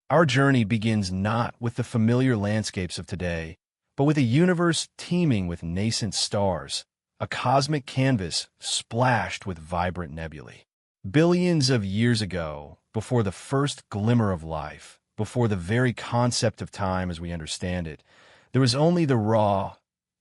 Our journey begins not with the familiar landscapes of today, but with a universe teeming with nascent stars, a cosmic canvas splashed with vibrant nebulae. Billions of years ago, before the first glimmer of life, before the very concept of time as we understand it, there was only the raw,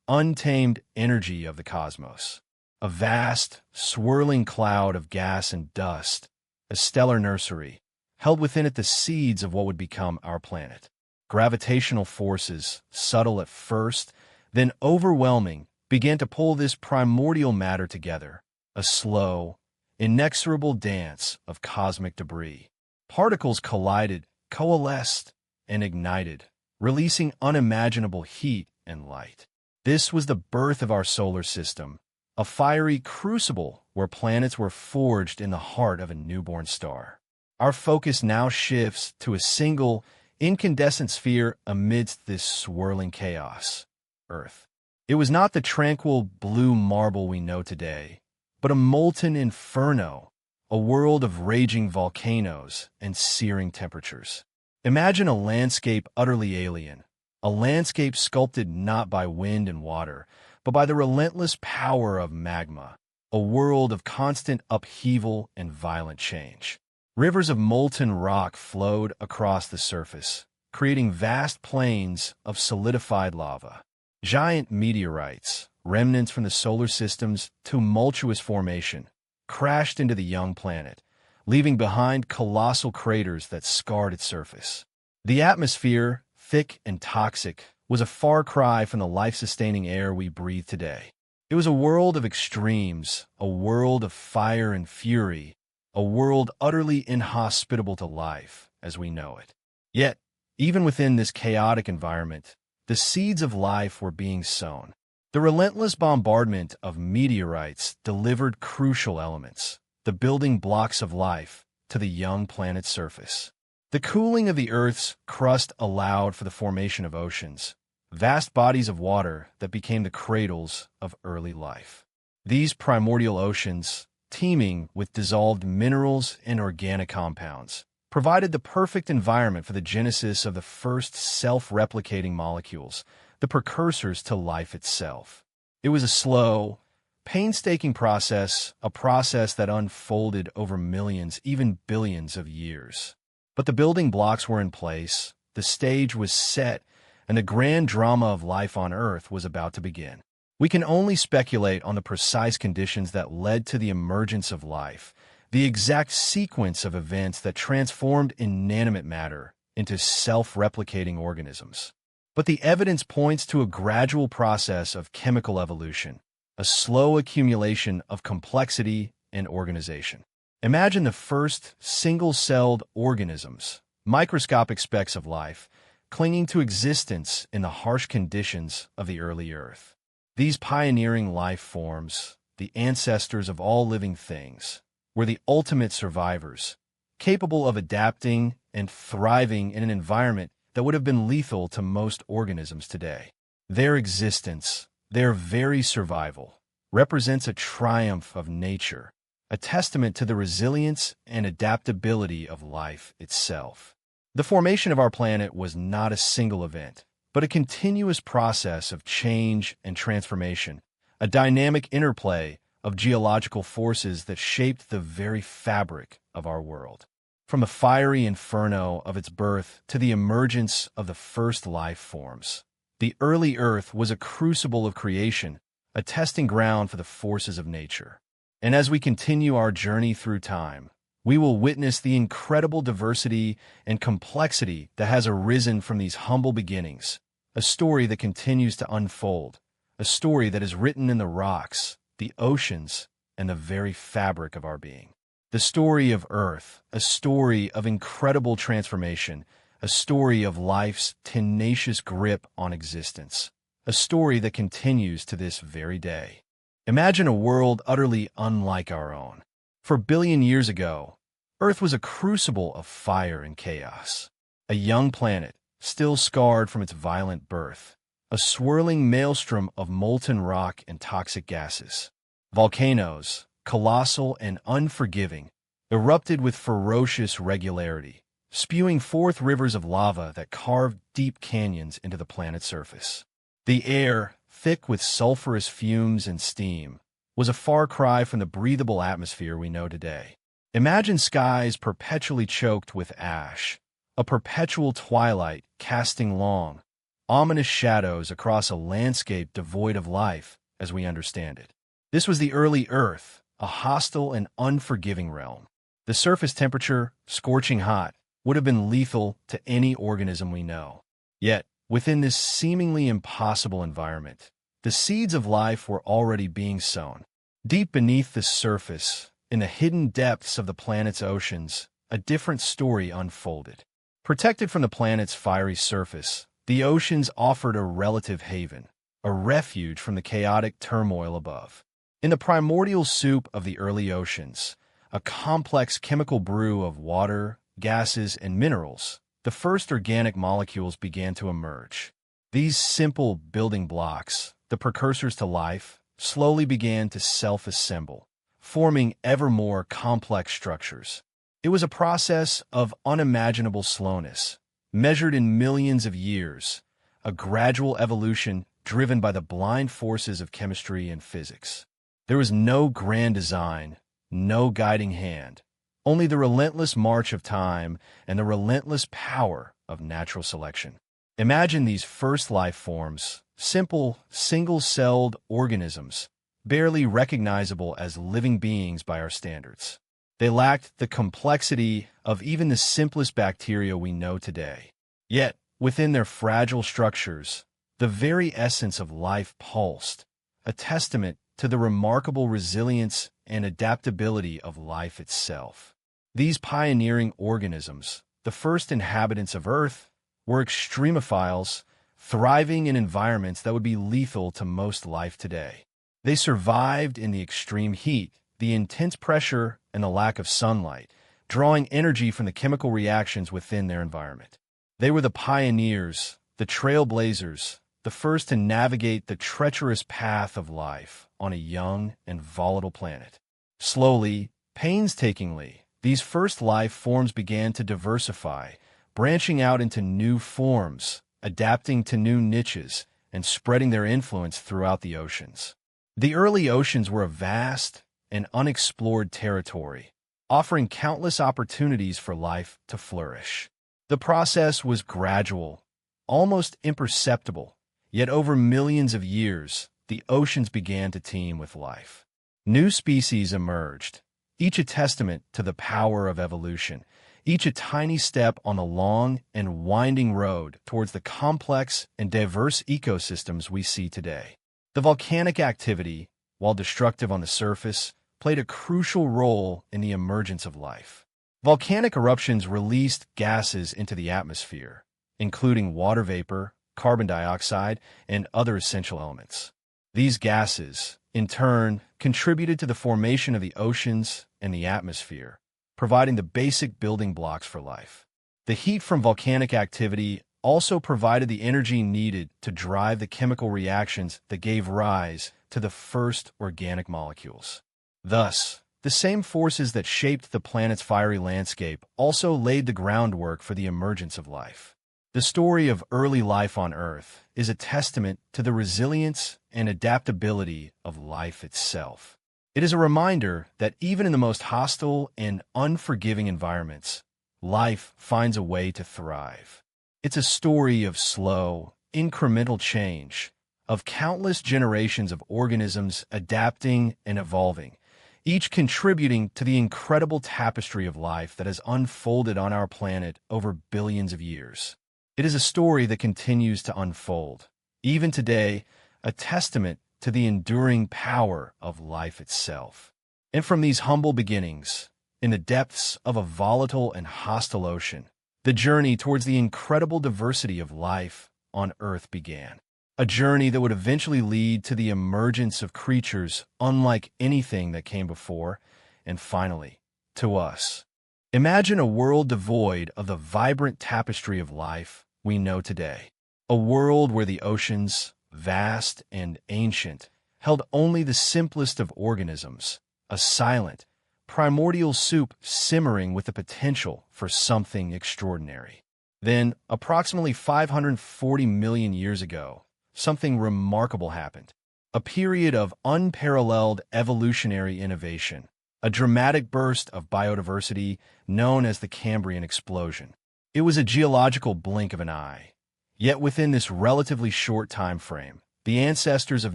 untamed energy of the cosmos. A vast, swirling cloud of gas and dust, a stellar nursery, held within it the seeds of what would become our planet. Gravitational forces, subtle at first, then overwhelming, began to pull this primordial matter together, a slow, inexorable dance of cosmic debris. Particles collided, coalesced, and ignited, releasing unimaginable heat and light. This was the birth of our solar system, a fiery crucible where planets were forged in the heart of a newborn star. Our focus now shifts to a single, incandescent sphere amidst this swirling chaos, Earth. It was not the tranquil blue marble we know today, but a molten inferno, a world of raging volcanoes and searing temperatures. Imagine a landscape utterly alien, a landscape sculpted not by wind and water, but by the relentless power of magma, a world of constant upheaval and violent change. Rivers of molten rock flowed across the surface, creating vast plains of solidified lava. Giant meteorites, remnants from the solar system's tumultuous formation, crashed into the young planet, leaving behind colossal craters that scarred its surface. The atmosphere, thick and toxic, was a far cry from the life-sustaining air we breathe today. It was a world of extremes, a world of fire and fury, a world utterly inhospitable to life as we know it. Yet, even within this chaotic environment, the seeds of life were being sown. The relentless bombardment of meteorites delivered crucial elements, the building blocks of life, to the young planet's surface. The cooling of the Earth's crust allowed for the formation of oceans, vast bodies of water that became the cradles of early life. These primordial oceans, teeming with dissolved minerals and organic compounds, provided the perfect environment for the genesis of the first self-replicating molecules, the precursors to life itself. It was a slow, painstaking process, a process that unfolded over millions, even billions of years. But the building blocks were in place, the stage was set, and the grand drama of life on Earth was about to begin. We can only speculate on the precise conditions that led to the emergence of life, the exact sequence of events that transformed inanimate matter into self-replicating organisms. But the evidence points to a gradual process of chemical evolution, a slow accumulation of complexity and organization. Imagine the first single-celled organisms, microscopic specks of life, clinging to existence in the harsh conditions of the early Earth. These pioneering life forms, the ancestors of all living things, were the ultimate survivors, capable of adapting and thriving in an environment that would have been lethal to most organisms today. Their existence, their very survival, represents a triumph of nature, a testament to the resilience and adaptability of life itself. The formation of our planet was not a single event, but a continuous process of change and transformation, a dynamic interplay of geological forces that shaped the very fabric of our world. From the fiery inferno of its birth to the emergence of the first life forms, the early Earth was a crucible of creation, a testing ground for the forces of nature. And as we continue our journey through time, we will witness the incredible diversity and complexity that has arisen from these humble beginnings, a story that continues to unfold, a story that is written in the rocks, the oceans, and the very fabric of our being. The story of Earth, a story of incredible transformation, a story of life's tenacious grip on existence, a story that continues to this very day. Imagine a world utterly unlike our own. For billion years ago, Earth was a crucible of fire and chaos. A young planet, still scarred from its violent birth. A swirling maelstrom of molten rock and toxic gases. Volcanoes, colossal and unforgiving, erupted with ferocious regularity, spewing forth rivers of lava that carved deep canyons into the planet's surface. The air, thick with sulfurous fumes and steam, was a far cry from the breathable atmosphere we know today. Imagine skies perpetually choked with ash, a perpetual twilight casting long, ominous shadows across a landscape devoid of life as we understand it. This was the early Earth, a hostile and unforgiving realm. The surface temperature, scorching hot, would have been lethal to any organism we know. Yet, within this seemingly impossible environment, the seeds of life were already being sown. Deep beneath the surface, in the hidden depths of the planet's oceans, a different story unfolded. Protected from the planet's fiery surface, the oceans offered a relative haven, a refuge from the chaotic turmoil above. In the primordial soup of the early oceans, a complex chemical brew of water, gases, and minerals, the first organic molecules began to emerge. These simple building blocks, the precursors to life, slowly began to self-assemble, forming ever more complex structures. It was a process of unimaginable slowness, measured in millions of years, a gradual evolution driven by the blind forces of chemistry and physics. There was no grand design, no guiding hand, only the relentless march of time and the relentless power of natural selection. Imagine these first life forms, simple, single-celled organisms, barely recognizable as living beings by our standards. They lacked the complexity of even the simplest bacteria we know today. Yet, within their fragile structures, the very essence of life pulsed, a testament to the remarkable resilience and adaptability of life itself. These pioneering organisms, the first inhabitants of Earth, were extremophiles, thriving in environments that would be lethal to most life today. They survived in the extreme heat, the intense pressure, and the lack of sunlight, drawing energy from the chemical reactions within their environment. They were the pioneers, the trailblazers, the first to navigate the treacherous path of life on a young and volatile planet. Slowly, painstakingly, these first life forms began to diversify, branching out into new forms, adapting to new niches, and spreading their influence throughout the oceans. The early oceans were a vast and unexplored territory, offering countless opportunities for life to flourish. The process was gradual, almost imperceptible, yet over millions of years, the oceans began to teem with life. New species emerged, each a testament to the power of evolution, each a tiny step on the long and winding road towards the complex and diverse ecosystems we see today. The volcanic activity, while destructive on the surface, played a crucial role in the emergence of life. Volcanic eruptions released gases into the atmosphere, including water vapor, carbon dioxide, and other essential elements. These gases, in turn, contributed to the formation of the oceans and the atmosphere, providing the basic building blocks for life. The heat from volcanic activity also provided the energy needed to drive the chemical reactions that gave rise to the first organic molecules. Thus, the same forces that shaped the planet's fiery landscape also laid the groundwork for the emergence of life. The story of early life on Earth is a testament to the resilience and adaptability of life itself. It is a reminder that even in the most hostile and unforgiving environments, life finds a way to thrive. It's a story of slow, incremental change, of countless generations of organisms adapting and evolving, each contributing to the incredible tapestry of life that has unfolded on our planet over billions of years. It is a story that continues to unfold, even today, a testament to the enduring power of life itself. And from these humble beginnings, in the depths of a volatile and hostile ocean, the journey towards the incredible diversity of life on Earth began. A journey that would eventually lead to the emergence of creatures unlike anything that came before, and finally, to us. Imagine a world devoid of the vibrant tapestry of life we know today. A world where the oceans, vast and ancient, held only the simplest of organisms, a silent, primordial soup simmering with the potential for something extraordinary. Then, approximately 540 million years ago, something remarkable happened. A period of unparalleled evolutionary innovation, a dramatic burst of biodiversity known as the Cambrian explosion. It was a geological blink of an eye. Yet within this relatively short time frame, the ancestors of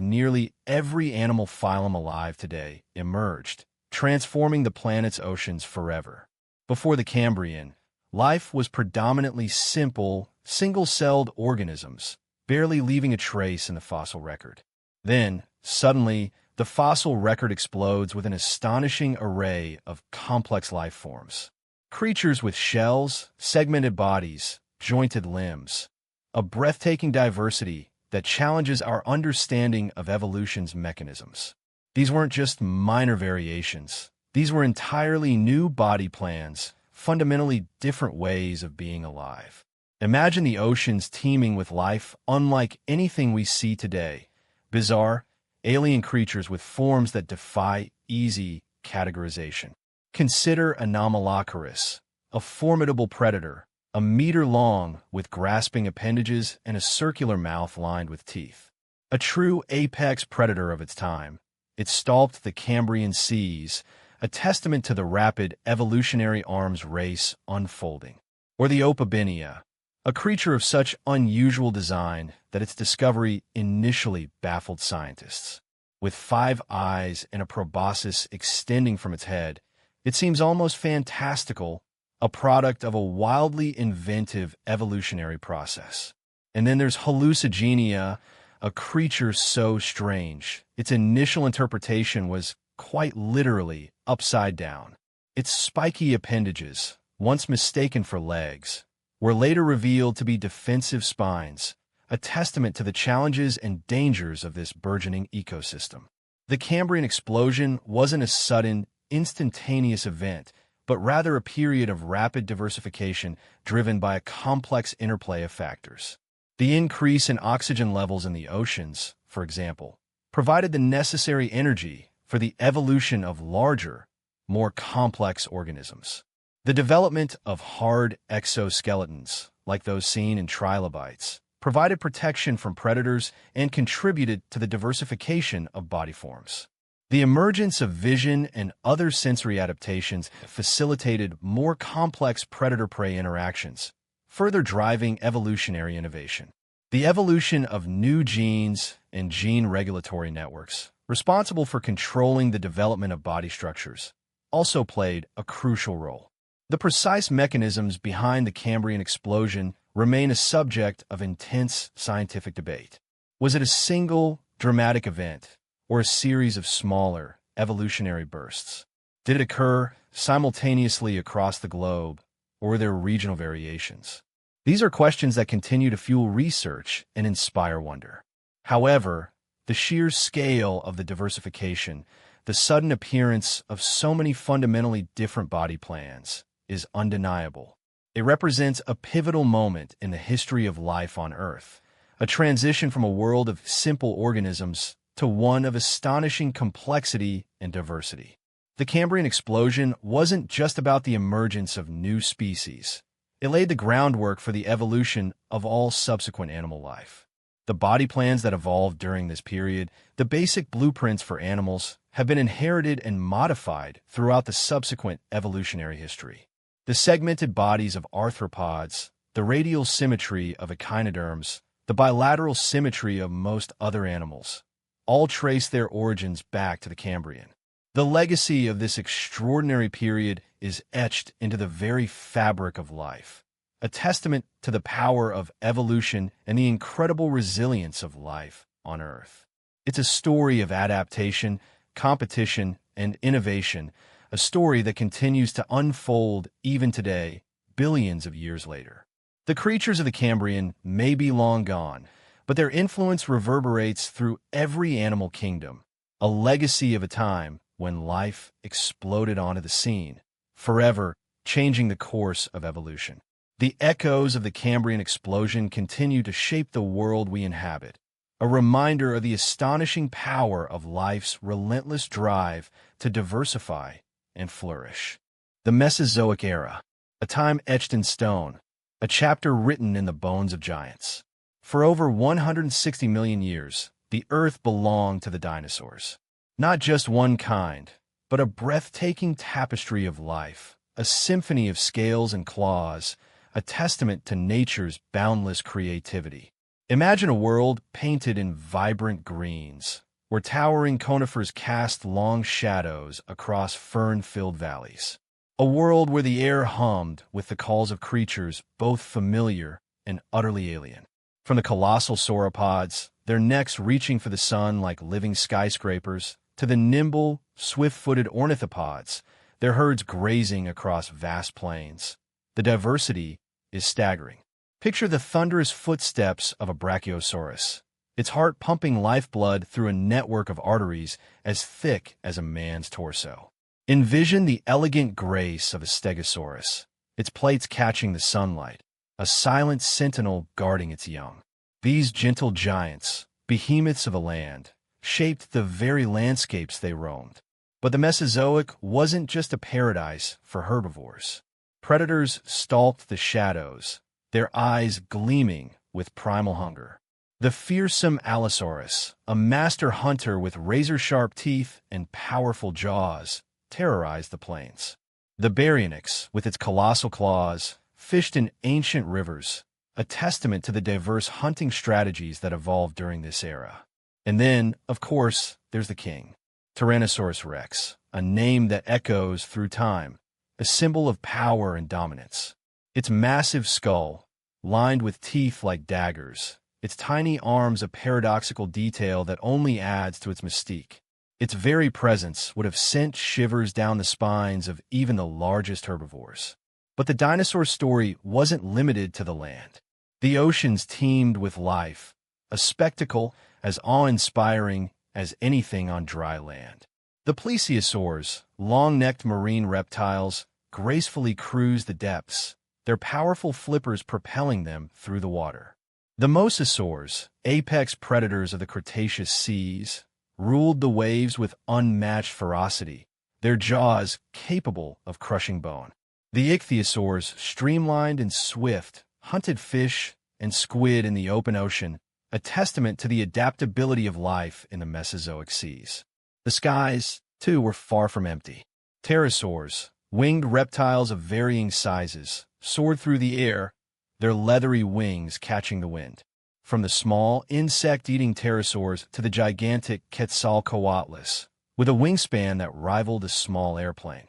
nearly every animal phylum alive today emerged, transforming the planet's oceans forever. Before the Cambrian, life was predominantly simple, single-celled organisms, barely leaving a trace in the fossil record. Then, suddenly, the fossil record explodes with an astonishing array of complex life forms. Creatures with shells, segmented bodies, jointed limbs. A breathtaking diversity that challenges our understanding of evolution's mechanisms. These weren't just minor variations. These were entirely new body plans, fundamentally different ways of being alive. Imagine the oceans teeming with life unlike anything we see today. Bizarre, alien creatures with forms that defy easy categorization. Consider Anomalocaris, a formidable predator, a meter long with grasping appendages and a circular mouth lined with teeth. A true apex predator of its time, it stalked the Cambrian seas, a testament to the rapid evolutionary arms race unfolding. Or the Opabinia, a creature of such unusual design that its discovery initially baffled scientists. With 5 eyes and a proboscis extending from its head, it seems almost fantastical, a product of a wildly inventive evolutionary process. And then there's Hallucigenia, a creature so strange. Its initial interpretation was quite literally upside down. Its spiky appendages, once mistaken for legs, were later revealed to be defensive spines, a testament to the challenges and dangers of this burgeoning ecosystem. The Cambrian explosion wasn't a sudden, instantaneous event, but rather a period of rapid diversification driven by a complex interplay of factors. The increase in oxygen levels in the oceans, for example, provided the necessary energy for the evolution of larger, more complex organisms. The development of hard exoskeletons, like those seen in trilobites, provided protection from predators and contributed to the diversification of body forms. The emergence of vision and other sensory adaptations facilitated more complex predator-prey interactions, further driving evolutionary innovation. The evolution of new genes and gene regulatory networks, responsible for controlling the development of body structures, also played a crucial role. The precise mechanisms behind the Cambrian explosion remain a subject of intense scientific debate. Was it a single, dramatic event, or a series of smaller, evolutionary bursts? Did it occur simultaneously across the globe, or were there regional variations? These are questions that continue to fuel research and inspire wonder. However, the sheer scale of the diversification, the sudden appearance of so many fundamentally different body plans, is undeniable. It represents a pivotal moment in the history of life on Earth, a transition from a world of simple organisms to one of astonishing complexity and diversity. The Cambrian explosion wasn't just about the emergence of new species. It laid the groundwork for the evolution of all subsequent animal life. The body plans that evolved during this period, the basic blueprints for animals, have been inherited and modified throughout the subsequent evolutionary history. The segmented bodies of arthropods, the radial symmetry of echinoderms, the bilateral symmetry of most other animals, all trace their origins back to the Cambrian. The legacy of this extraordinary period is etched into the very fabric of life, a testament to the power of evolution and the incredible resilience of life on Earth. It's a story of adaptation, competition, and innovation, a story that continues to unfold even today, billions of years later. The creatures of the Cambrian may be long gone, but their influence reverberates through every animal kingdom, a legacy of a time when life exploded onto the scene, forever changing the course of evolution. The echoes of the Cambrian explosion continue to shape the world we inhabit, a reminder of the astonishing power of life's relentless drive to diversify and flourish. The Mesozoic Era, a time etched in stone, a chapter written in the bones of giants. For over 160 million years, the Earth belonged to the dinosaurs. Not just one kind, but a breathtaking tapestry of life, a symphony of scales and claws, a testament to nature's boundless creativity. Imagine a world painted in vibrant greens, where towering conifers cast long shadows across fern-filled valleys. A world where the air hummed with the calls of creatures both familiar and utterly alien. From the colossal sauropods, their necks reaching for the sun like living skyscrapers, to the nimble, swift-footed ornithopods, their herds grazing across vast plains. The diversity is staggering. Picture the thunderous footsteps of a brachiosaurus, its heart pumping lifeblood through a network of arteries as thick as a man's torso. Envision the elegant grace of a stegosaurus, its plates catching the sunlight, a silent sentinel guarding its young. These gentle giants, behemoths of a land, shaped the very landscapes they roamed. But the Mesozoic wasn't just a paradise for herbivores. Predators stalked the shadows, their eyes gleaming with primal hunger. The fearsome Allosaurus, a master hunter with razor-sharp teeth and powerful jaws, terrorized the plains. The Baryonyx, with its colossal claws, fished in ancient rivers, a testament to the diverse hunting strategies that evolved during this era. And then, of course, there's the king, Tyrannosaurus rex, a name that echoes through time, a symbol of power and dominance. Its massive skull, lined with teeth like daggers, its tiny arms a paradoxical detail that only adds to its mystique. Its very presence would have sent shivers down the spines of even the largest herbivores. But the dinosaur story wasn't limited to the land. The oceans teemed with life, a spectacle as awe-inspiring as anything on dry land. The plesiosaurs, long-necked marine reptiles, gracefully cruised the depths, their powerful flippers propelling them through the water. The mosasaurs, apex predators of the Cretaceous seas, ruled the waves with unmatched ferocity, their jaws capable of crushing bone. The ichthyosaurs, streamlined and swift, hunted fish and squid in the open ocean, a testament to the adaptability of life in the Mesozoic seas. The skies, too, were far from empty. Pterosaurs, winged reptiles of varying sizes, soared through the air, their leathery wings catching the wind. From the small, insect-eating pterosaurs to the gigantic Quetzalcoatlus, with a wingspan that rivaled a small airplane.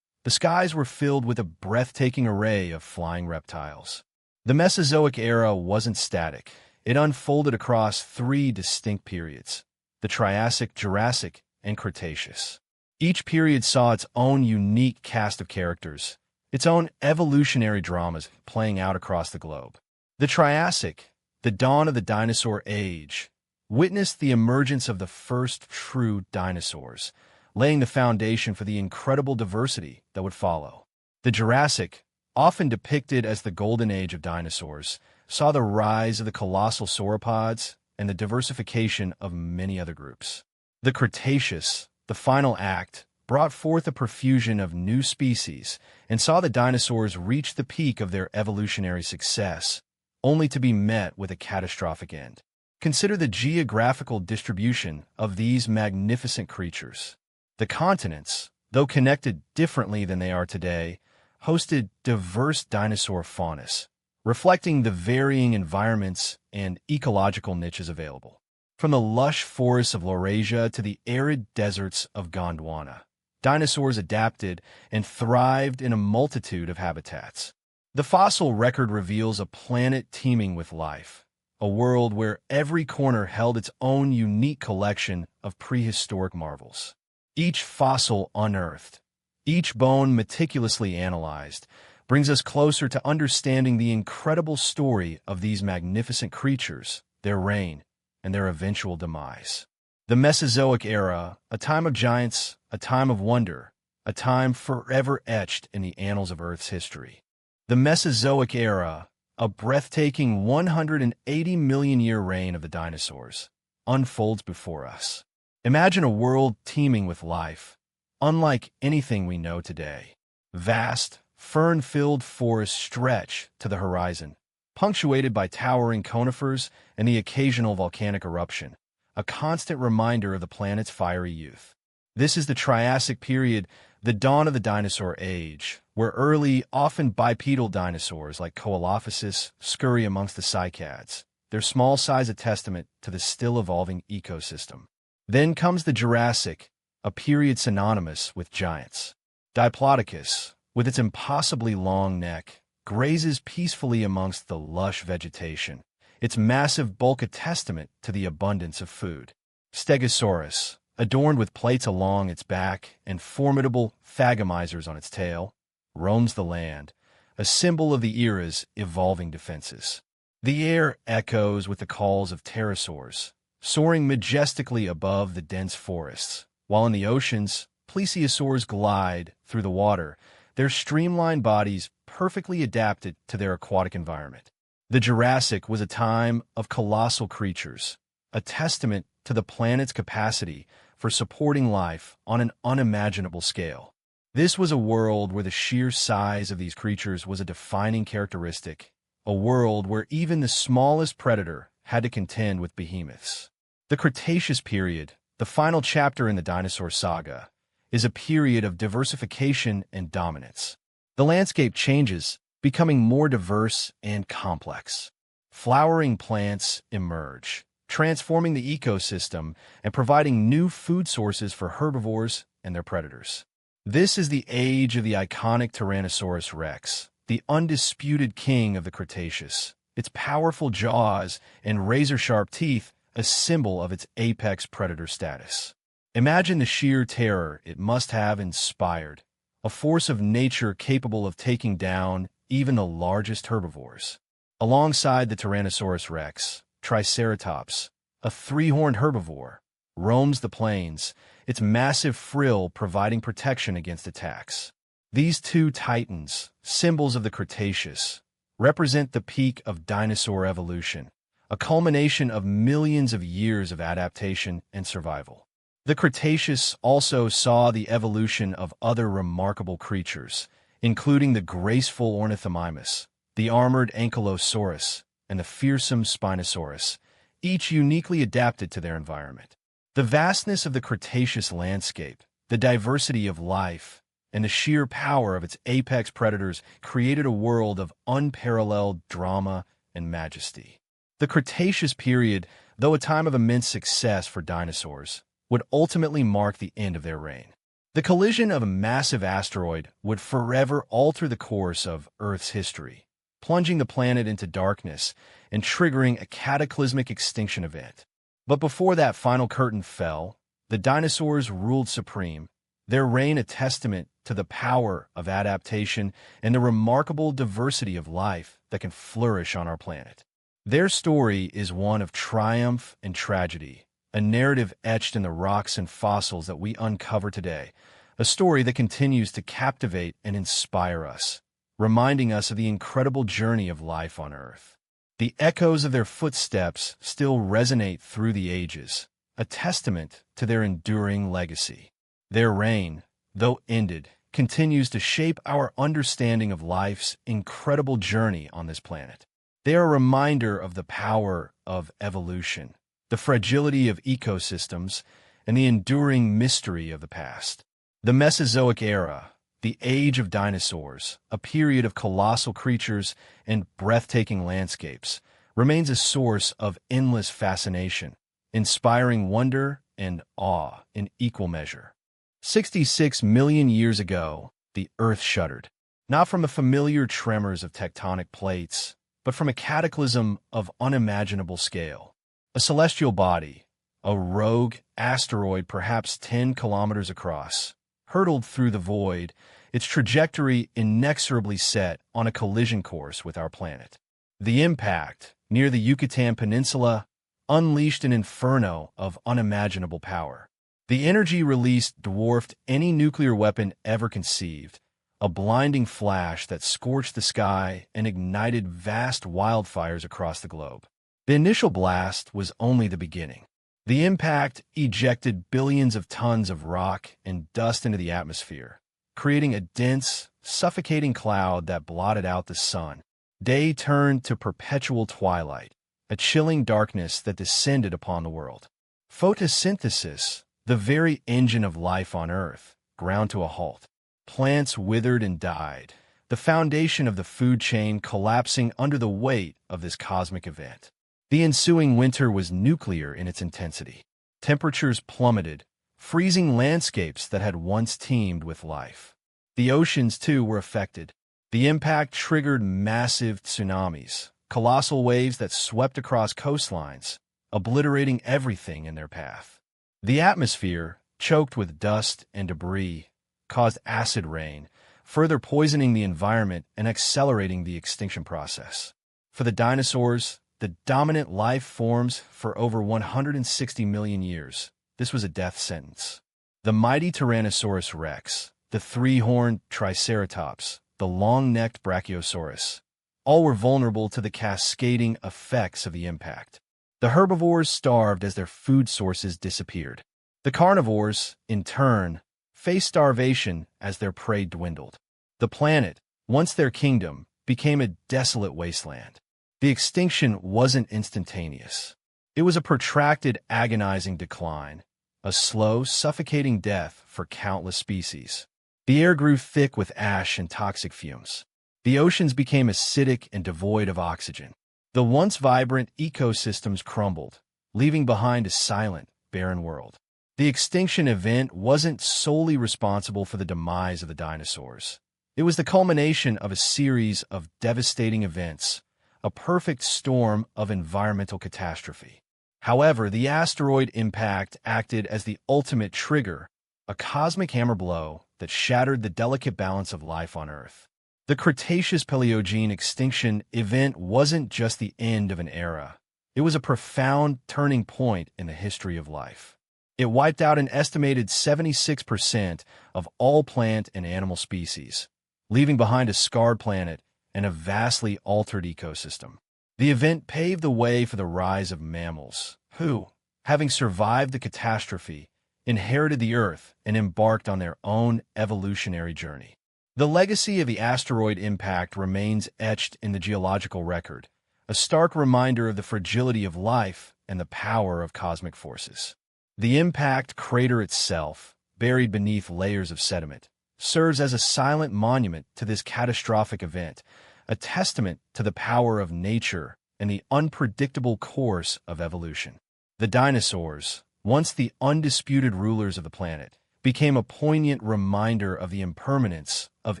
The skies were filled with a breathtaking array of flying reptiles. The Mesozoic era wasn't static. It unfolded across three distinct periods: the Triassic, Jurassic, and Cretaceous. Each period saw its own unique cast of characters, its own evolutionary dramas playing out across the globe. The Triassic, the dawn of the dinosaur age, witnessed the emergence of the first true dinosaurs, laying the foundation for the incredible diversity that would follow. The Jurassic, often depicted as the golden age of dinosaurs, saw the rise of the colossal sauropods and the diversification of many other groups. The Cretaceous, the final act, brought forth a profusion of new species and saw the dinosaurs reach the peak of their evolutionary success, only to be met with a catastrophic end. Consider the geographical distribution of these magnificent creatures. The continents, though connected differently than they are today, hosted diverse dinosaur faunas, reflecting the varying environments and ecological niches available. From the lush forests of Laurasia to the arid deserts of Gondwana, dinosaurs adapted and thrived in a multitude of habitats. The fossil record reveals a planet teeming with life, a world where every corner held its own unique collection of prehistoric marvels. Each fossil unearthed, each bone meticulously analyzed, brings us closer to understanding the incredible story of these magnificent creatures, their reign, and their eventual demise. The Mesozoic era, a time of giants, a time of wonder, a time forever etched in the annals of Earth's history. The Mesozoic era, a breathtaking 180 million-year reign of the dinosaurs, unfolds before us. Imagine a world teeming with life, unlike anything we know today. Vast, fern-filled forests stretch to the horizon, punctuated by towering conifers and the occasional volcanic eruption, a constant reminder of the planet's fiery youth. This is the Triassic period, the dawn of the dinosaur age, where early, often bipedal dinosaurs like Coelophysis scurry amongst the cycads, their small size a testament to the still-evolving ecosystem. Then comes the Jurassic, a period synonymous with giants. Diplodocus, with its impossibly long neck, grazes peacefully amongst the lush vegetation, its massive bulk a testament to the abundance of food. Stegosaurus, adorned with plates along its back and formidable phagomizers on its tail, roams the land, a symbol of the era's evolving defenses. The air echoes with the calls of pterosaurs, soaring majestically above the dense forests, while in the oceans, plesiosaurs glide through the water, their streamlined bodies perfectly adapted to their aquatic environment. The Jurassic was a time of colossal creatures, a testament to the planet's capacity for supporting life on an unimaginable scale. This was a world where the sheer size of these creatures was a defining characteristic, a world where even the smallest predator had to contend with behemoths. The Cretaceous period, the final chapter in the dinosaur saga, is a period of diversification and dominance. The landscape changes, becoming more diverse and complex. Flowering plants emerge, transforming the ecosystem and providing new food sources for herbivores and their predators. This is the age of the iconic Tyrannosaurus rex, the undisputed king of the Cretaceous, its powerful jaws and razor-sharp teeth a symbol of its apex predator status. Imagine the sheer terror it must have inspired, a force of nature capable of taking down even the largest herbivores. Alongside the Tyrannosaurus rex, Triceratops, a three-horned herbivore, roams the plains, its massive frill providing protection against attacks. These two titans, symbols of the Cretaceous, represent the peak of dinosaur evolution, a culmination of millions of years of adaptation and survival. The Cretaceous also saw the evolution of other remarkable creatures, including the graceful Ornithomimus, the armored Ankylosaurus, and the fearsome Spinosaurus, each uniquely adapted to their environment. The vastness of the Cretaceous landscape, the diversity of life, and the sheer power of its apex predators created a world of unparalleled drama and majesty. The Cretaceous period, though a time of immense success for dinosaurs, would ultimately mark the end of their reign. The collision of a massive asteroid would forever alter the course of Earth's history, plunging the planet into darkness and triggering a cataclysmic extinction event. But before that final curtain fell, the dinosaurs ruled supreme, their reign a testament to the power of adaptation and the remarkable diversity of life that can flourish on our planet. Their story is one of triumph and tragedy, a narrative etched in the rocks and fossils that we uncover today, a story that continues to captivate and inspire us, reminding us of the incredible journey of life on Earth. The echoes of their footsteps still resonate through the ages, a testament to their enduring legacy. Their reign, though ended, continues to shape our understanding of life's incredible journey on this planet. They are a reminder of the power of evolution, the fragility of ecosystems, and the enduring mystery of the past. The Mesozoic era, the age of dinosaurs, a period of colossal creatures and breathtaking landscapes, remains a source of endless fascination, inspiring wonder and awe in equal measure. 66 million years ago, the Earth shuddered, not from the familiar tremors of tectonic plates, but from a cataclysm of unimaginable scale. A celestial body, a rogue asteroid perhaps 10 kilometers across, hurtled through the void, its trajectory inexorably set on a collision course with our planet. The impact, near the Yucatan Peninsula, unleashed an inferno of unimaginable power. The energy released dwarfed any nuclear weapon ever conceived, a blinding flash that scorched the sky and ignited vast wildfires across the globe. The initial blast was only the beginning. The impact ejected billions of tons of rock and dust into the atmosphere, creating a dense, suffocating cloud that blotted out the sun. Day turned to perpetual twilight, a chilling darkness that descended upon the world. Photosynthesis, the very engine of life on Earth, ground to a halt. Plants withered and died, the foundation of the food chain collapsing under the weight of this cosmic event. The ensuing winter was nuclear in its intensity. Temperatures plummeted, freezing landscapes that had once teemed with life. The oceans, too, were affected. The impact triggered massive tsunamis, colossal waves that swept across coastlines, obliterating everything in their path. The atmosphere, choked with dust and debris, caused acid rain, further poisoning the environment and accelerating the extinction process. For the dinosaurs, the dominant life forms for over 160 million years, this was a death sentence. The mighty Tyrannosaurus rex, the three-horned Triceratops, the long-necked Brachiosaurus, all were vulnerable to the cascading effects of the impact. The herbivores starved as their food sources disappeared. The carnivores, in turn, faced starvation as their prey dwindled. The planet, once their kingdom, became a desolate wasteland. The extinction wasn't instantaneous. It was a protracted, agonizing decline, a slow, suffocating death for countless species. The air grew thick with ash and toxic fumes. The oceans became acidic and devoid of oxygen. The once vibrant ecosystems crumbled, leaving behind a silent, barren world. The extinction event wasn't solely responsible for the demise of the dinosaurs. It was the culmination of a series of devastating events, a perfect storm of environmental catastrophe. However, the asteroid impact acted as the ultimate trigger, a cosmic hammer blow that shattered the delicate balance of life on Earth. The Cretaceous-Paleogene extinction event wasn't just the end of an era. It was a profound turning point in the history of life. It wiped out an estimated 76% of all plant and animal species, leaving behind a scarred planet and a vastly altered ecosystem. The event paved the way for the rise of mammals, who, having survived the catastrophe, inherited the Earth and embarked on their own evolutionary journey. The legacy of the asteroid impact remains etched in the geological record, a stark reminder of the fragility of life and the power of cosmic forces. The impact crater itself, buried beneath layers of sediment, serves as a silent monument to this catastrophic event, a testament to the power of nature and the unpredictable course of evolution. The dinosaurs, once the undisputed rulers of the planet, became a poignant reminder of the impermanence of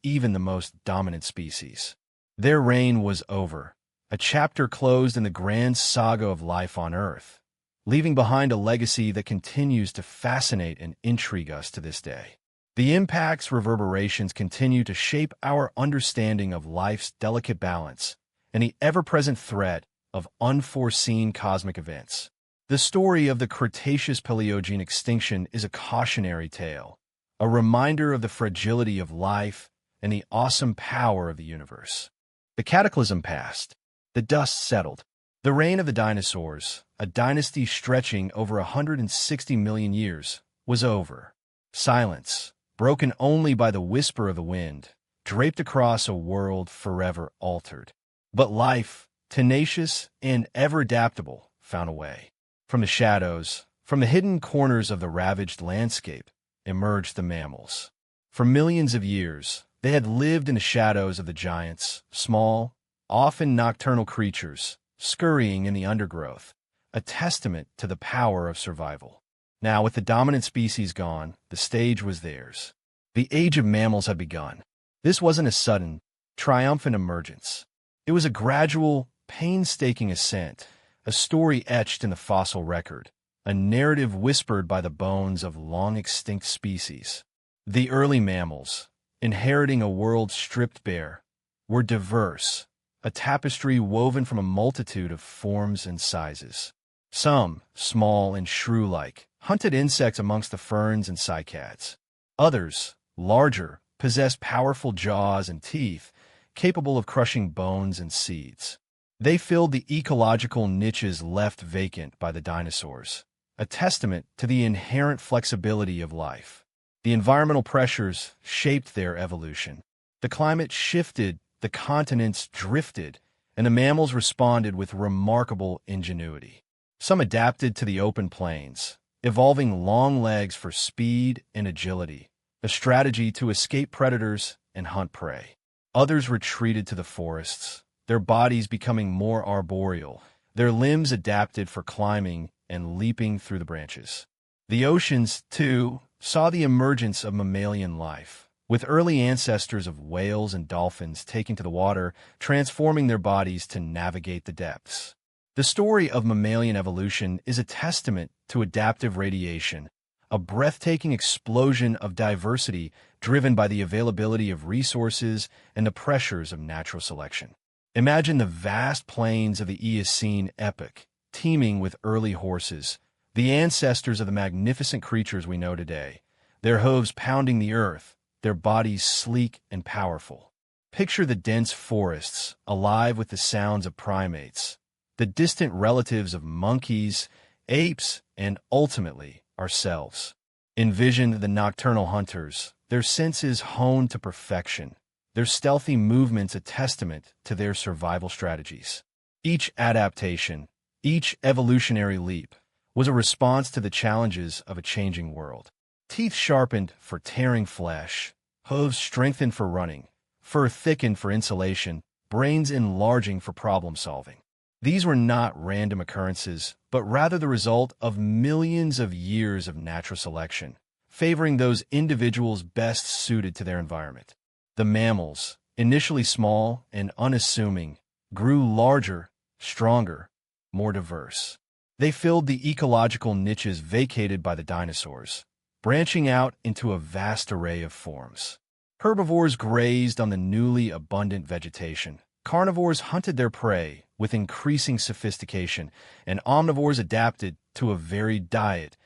even the most dominant species. Their reign was over, a chapter closed in the grand saga of life on Earth, leaving behind a legacy that continues to fascinate and intrigue us to this day. The impact's reverberations continue to shape our understanding of life's delicate balance and the ever-present threat of unforeseen cosmic events. The story of the Cretaceous-Paleogene extinction is a cautionary tale, a reminder of the fragility of life and the awesome power of the universe. The cataclysm passed. The dust settled. The reign of the dinosaurs, a dynasty stretching over 160 million years, was over. Silence, broken only by the whisper of the wind, draped across a world forever altered. But life, tenacious and ever-adaptable, found a way. From the shadows, from the hidden corners of the ravaged landscape, emerged the mammals. For millions of years, they had lived in the shadows of the giants, small, often nocturnal creatures, scurrying in the undergrowth, a testament to the power of survival. Now, with the dominant species gone, the stage was theirs. The age of mammals had begun. This wasn't a sudden, triumphant emergence. It was a gradual, painstaking ascent, a story etched in the fossil record, a narrative whispered by the bones of long-extinct species. The early mammals, inheriting a world stripped bare, were diverse, a tapestry woven from a multitude of forms and sizes. Some, small and shrew-like, hunted insects amongst the ferns and cycads. Others, larger, possessed powerful jaws and teeth, capable of crushing bones and seeds. They filled the ecological niches left vacant by the dinosaurs, a testament to the inherent flexibility of life. The environmental pressures shaped their evolution. The climate shifted, the continents drifted, and the mammals responded with remarkable ingenuity. Some adapted to the open plains, evolving long legs for speed and agility, a strategy to escape predators and hunt prey. Others retreated to the forests, their bodies becoming more arboreal, their limbs adapted for climbing and leaping through the branches. The oceans, too, saw the emergence of mammalian life, with early ancestors of whales and dolphins taking to the water, transforming their bodies to navigate the depths. The story of mammalian evolution is a testament to adaptive radiation, a breathtaking explosion of diversity driven by the availability of resources and the pressures of natural selection. Imagine the vast plains of the Eocene epoch, teeming with early horses, the ancestors of the magnificent creatures we know today, their hooves pounding the earth, their bodies sleek and powerful. Picture the dense forests, alive with the sounds of primates, the distant relatives of monkeys, apes, and ultimately ourselves. Envision the nocturnal hunters, their senses honed to perfection, their stealthy movements a testament to their survival strategies. Each adaptation, each evolutionary leap, was a response to the challenges of a changing world. Teeth sharpened for tearing flesh, hooves strengthened for running, fur thickened for insulation, brains enlarging for problem-solving. These were not random occurrences, but rather the result of millions of years of natural selection, favoring those individuals best suited to their environment. The mammals, initially small and unassuming, grew larger, stronger, more diverse. They filled the ecological niches vacated by the dinosaurs, branching out into a vast array of forms. Herbivores grazed on the newly abundant vegetation. Carnivores hunted their prey with increasing sophistication, and omnivores adapted to a varied diet,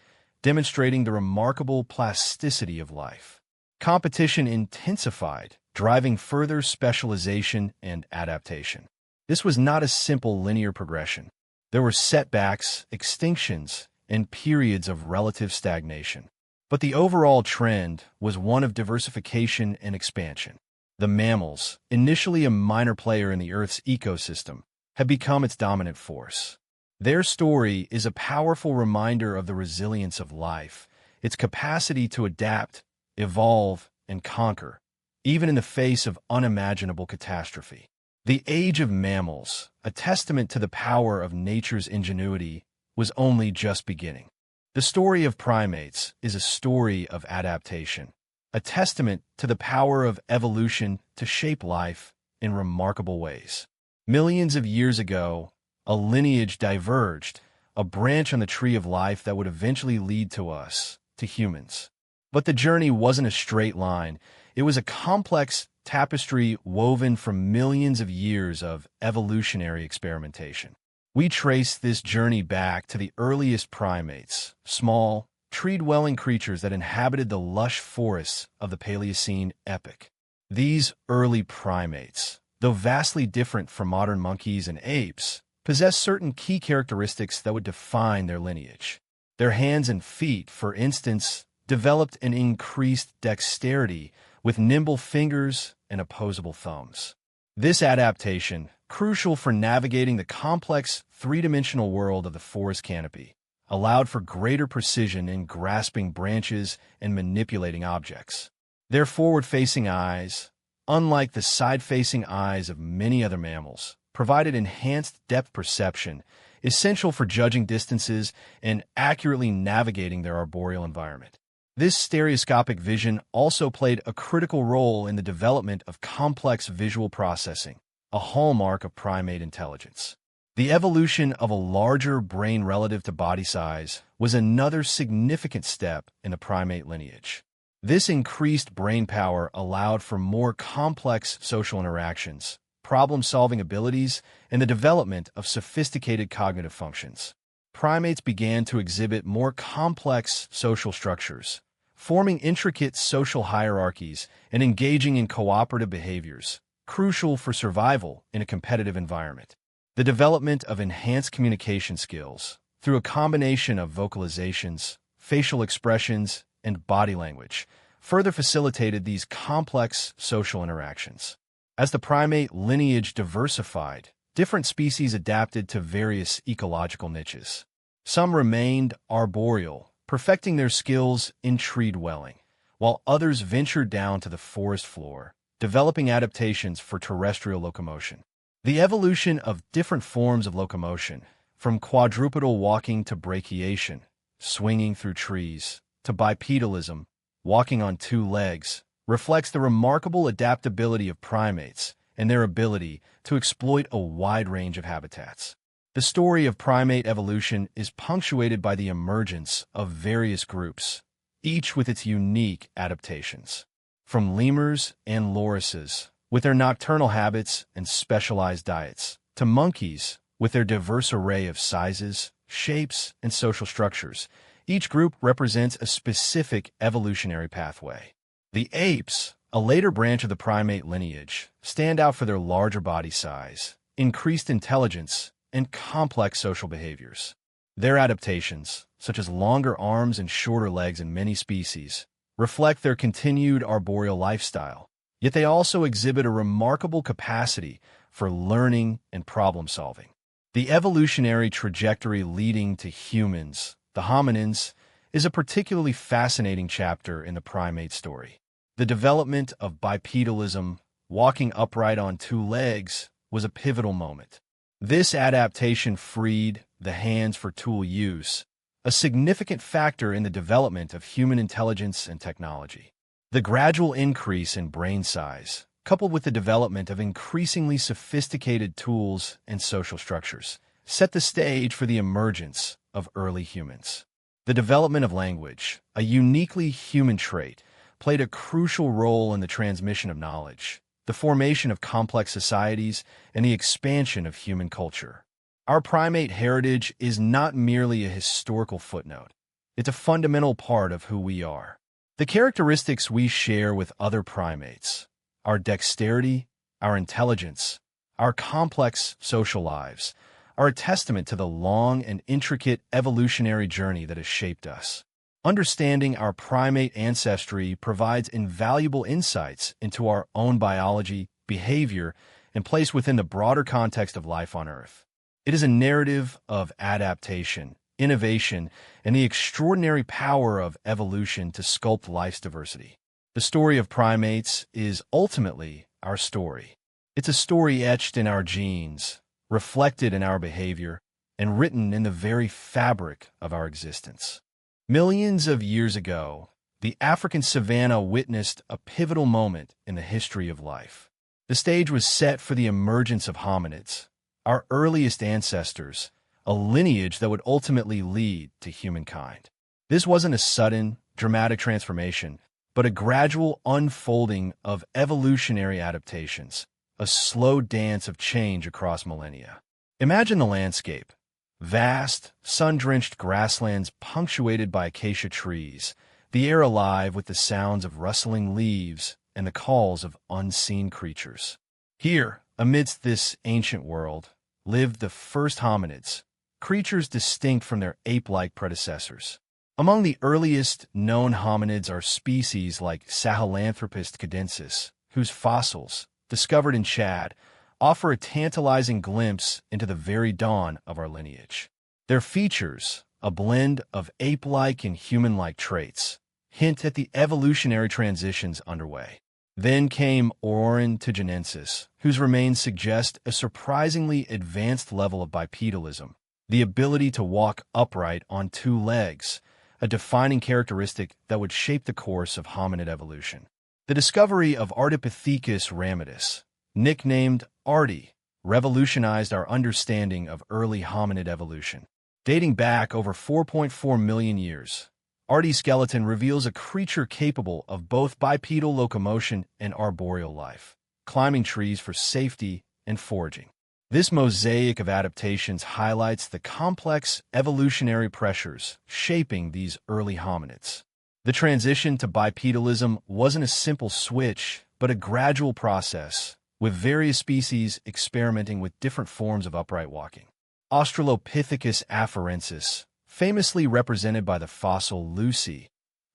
demonstrating the remarkable plasticity of life. Competition intensified, driving further specialization and adaptation. This was not a simple linear progression. There were setbacks, extinctions, and periods of relative stagnation. But the overall trend was one of diversification and expansion. The mammals, initially a minor player in the Earth's ecosystem, have become its dominant force. Their story is a powerful reminder of the resilience of life, its capacity to adapt, evolve, and conquer, even in the face of unimaginable catastrophe. The age of mammals, a testament to the power of nature's ingenuity, was only just beginning. The story of primates is a story of adaptation, a testament to the power of evolution to shape life in remarkable ways. Millions of years ago, a lineage diverged, a branch on the tree of life that would eventually lead to us, to humans. But the journey wasn't a straight line. It was a complex tapestry woven from millions of years of evolutionary experimentation. We trace this journey back to the earliest primates, small, tree-dwelling creatures that inhabited the lush forests of the Paleocene epoch. These early primates, though vastly different from modern monkeys and apes, possessed certain key characteristics that would define their lineage. Their hands and feet, for instance, developed an increased dexterity with nimble fingers and opposable thumbs. This adaptation, crucial for navigating the complex three-dimensional world of the forest canopy, allowed for greater precision in grasping branches and manipulating objects. Their forward-facing eyes, unlike the side-facing eyes of many other mammals, provided enhanced depth perception, essential for judging distances and accurately navigating their arboreal environment. This stereoscopic vision also played a critical role in the development of complex visual processing, a hallmark of primate intelligence. The evolution of a larger brain relative to body size was another significant step in the primate lineage. This increased brain power allowed for more complex social interactions, problem-solving abilities, and the development of sophisticated cognitive functions. Primates began to exhibit more complex social structures, forming intricate social hierarchies and engaging in cooperative behaviors, crucial for survival in a competitive environment. The development of enhanced communication skills through a combination of vocalizations, facial expressions, and body language, further facilitated these complex social interactions. As the primate lineage diversified, different species adapted to various ecological niches. Some remained arboreal, perfecting their skills in tree dwelling, while others ventured down to the forest floor, developing adaptations for terrestrial locomotion. The evolution of different forms of locomotion, from quadrupedal walking to brachiation, swinging through trees, to bipedalism, walking on two legs, reflects the remarkable adaptability of primates and their ability to exploit a wide range of habitats. The story of primate evolution is punctuated by the emergence of various groups, each with its unique adaptations. From lemurs and lorises, with their nocturnal habits and specialized diets, to monkeys, with their diverse array of sizes, shapes, and social structures, each group represents a specific evolutionary pathway. The apes, a later branch of the primate lineage, stand out for their larger body size, increased intelligence, and complex social behaviors. Their adaptations, such as longer arms and shorter legs in many species, reflect their continued arboreal lifestyle, yet they also exhibit a remarkable capacity for learning and problem-solving. The evolutionary trajectory leading to humans, the hominins, is a particularly fascinating chapter in the primate story. The development of bipedalism, walking upright on two legs, was a pivotal moment. This adaptation freed the hands for tool use, a significant factor in the development of human intelligence and technology. The gradual increase in brain size, coupled with the development of increasingly sophisticated tools and social structures, set the stage for the emergence of early humans. The development of language, a uniquely human trait, played a crucial role in the transmission of knowledge, the formation of complex societies, and the expansion of human culture. Our primate heritage is not merely a historical footnote. It's a fundamental part of who we are. The characteristics we share with other primates, our dexterity, our intelligence, our complex social lives, are a testament to the long and intricate evolutionary journey that has shaped us. Understanding our primate ancestry provides invaluable insights into our own biology, behavior, and place within the broader context of life on Earth. It is a narrative of adaptation, innovation, and the extraordinary power of evolution to sculpt life's diversity. The story of primates is ultimately our story. It's a story etched in our genes, reflected in our behavior, and written in the very fabric of our existence. Millions of years ago, the African savanna witnessed a pivotal moment in the history of life. The stage was set for the emergence of hominids, our earliest ancestors, a lineage that would ultimately lead to humankind. This wasn't a sudden, dramatic transformation, but a gradual unfolding of evolutionary adaptations, a slow dance of change across millennia. Imagine the landscape. Vast, sun-drenched grasslands punctuated by acacia trees, the air alive with the sounds of rustling leaves and the calls of unseen creatures. Here, amidst this ancient world, lived the first hominids, creatures distinct from their ape-like predecessors. Among the earliest known hominids are species like Sahelanthropus cadensis, whose fossils, discovered in Chad, offer a tantalizing glimpse into the very dawn of our lineage. Their features, a blend of ape-like and human-like traits, hint at the evolutionary transitions underway. Then came Ornithogenensis, whose remains suggest a surprisingly advanced level of bipedalism, the ability to walk upright on two legs, a defining characteristic that would shape the course of hominid evolution. The discovery of Ardipithecus ramidus, nicknamed Ardi, revolutionized our understanding of early hominid evolution. Dating back over 4.4 million years, Ardi's skeleton reveals a creature capable of both bipedal locomotion and arboreal life, climbing trees for safety and foraging. This mosaic of adaptations highlights the complex evolutionary pressures shaping these early hominids. The transition to bipedalism wasn't a simple switch, but a gradual process, with various species experimenting with different forms of upright walking. Australopithecus afarensis, famously represented by the fossil Lucy,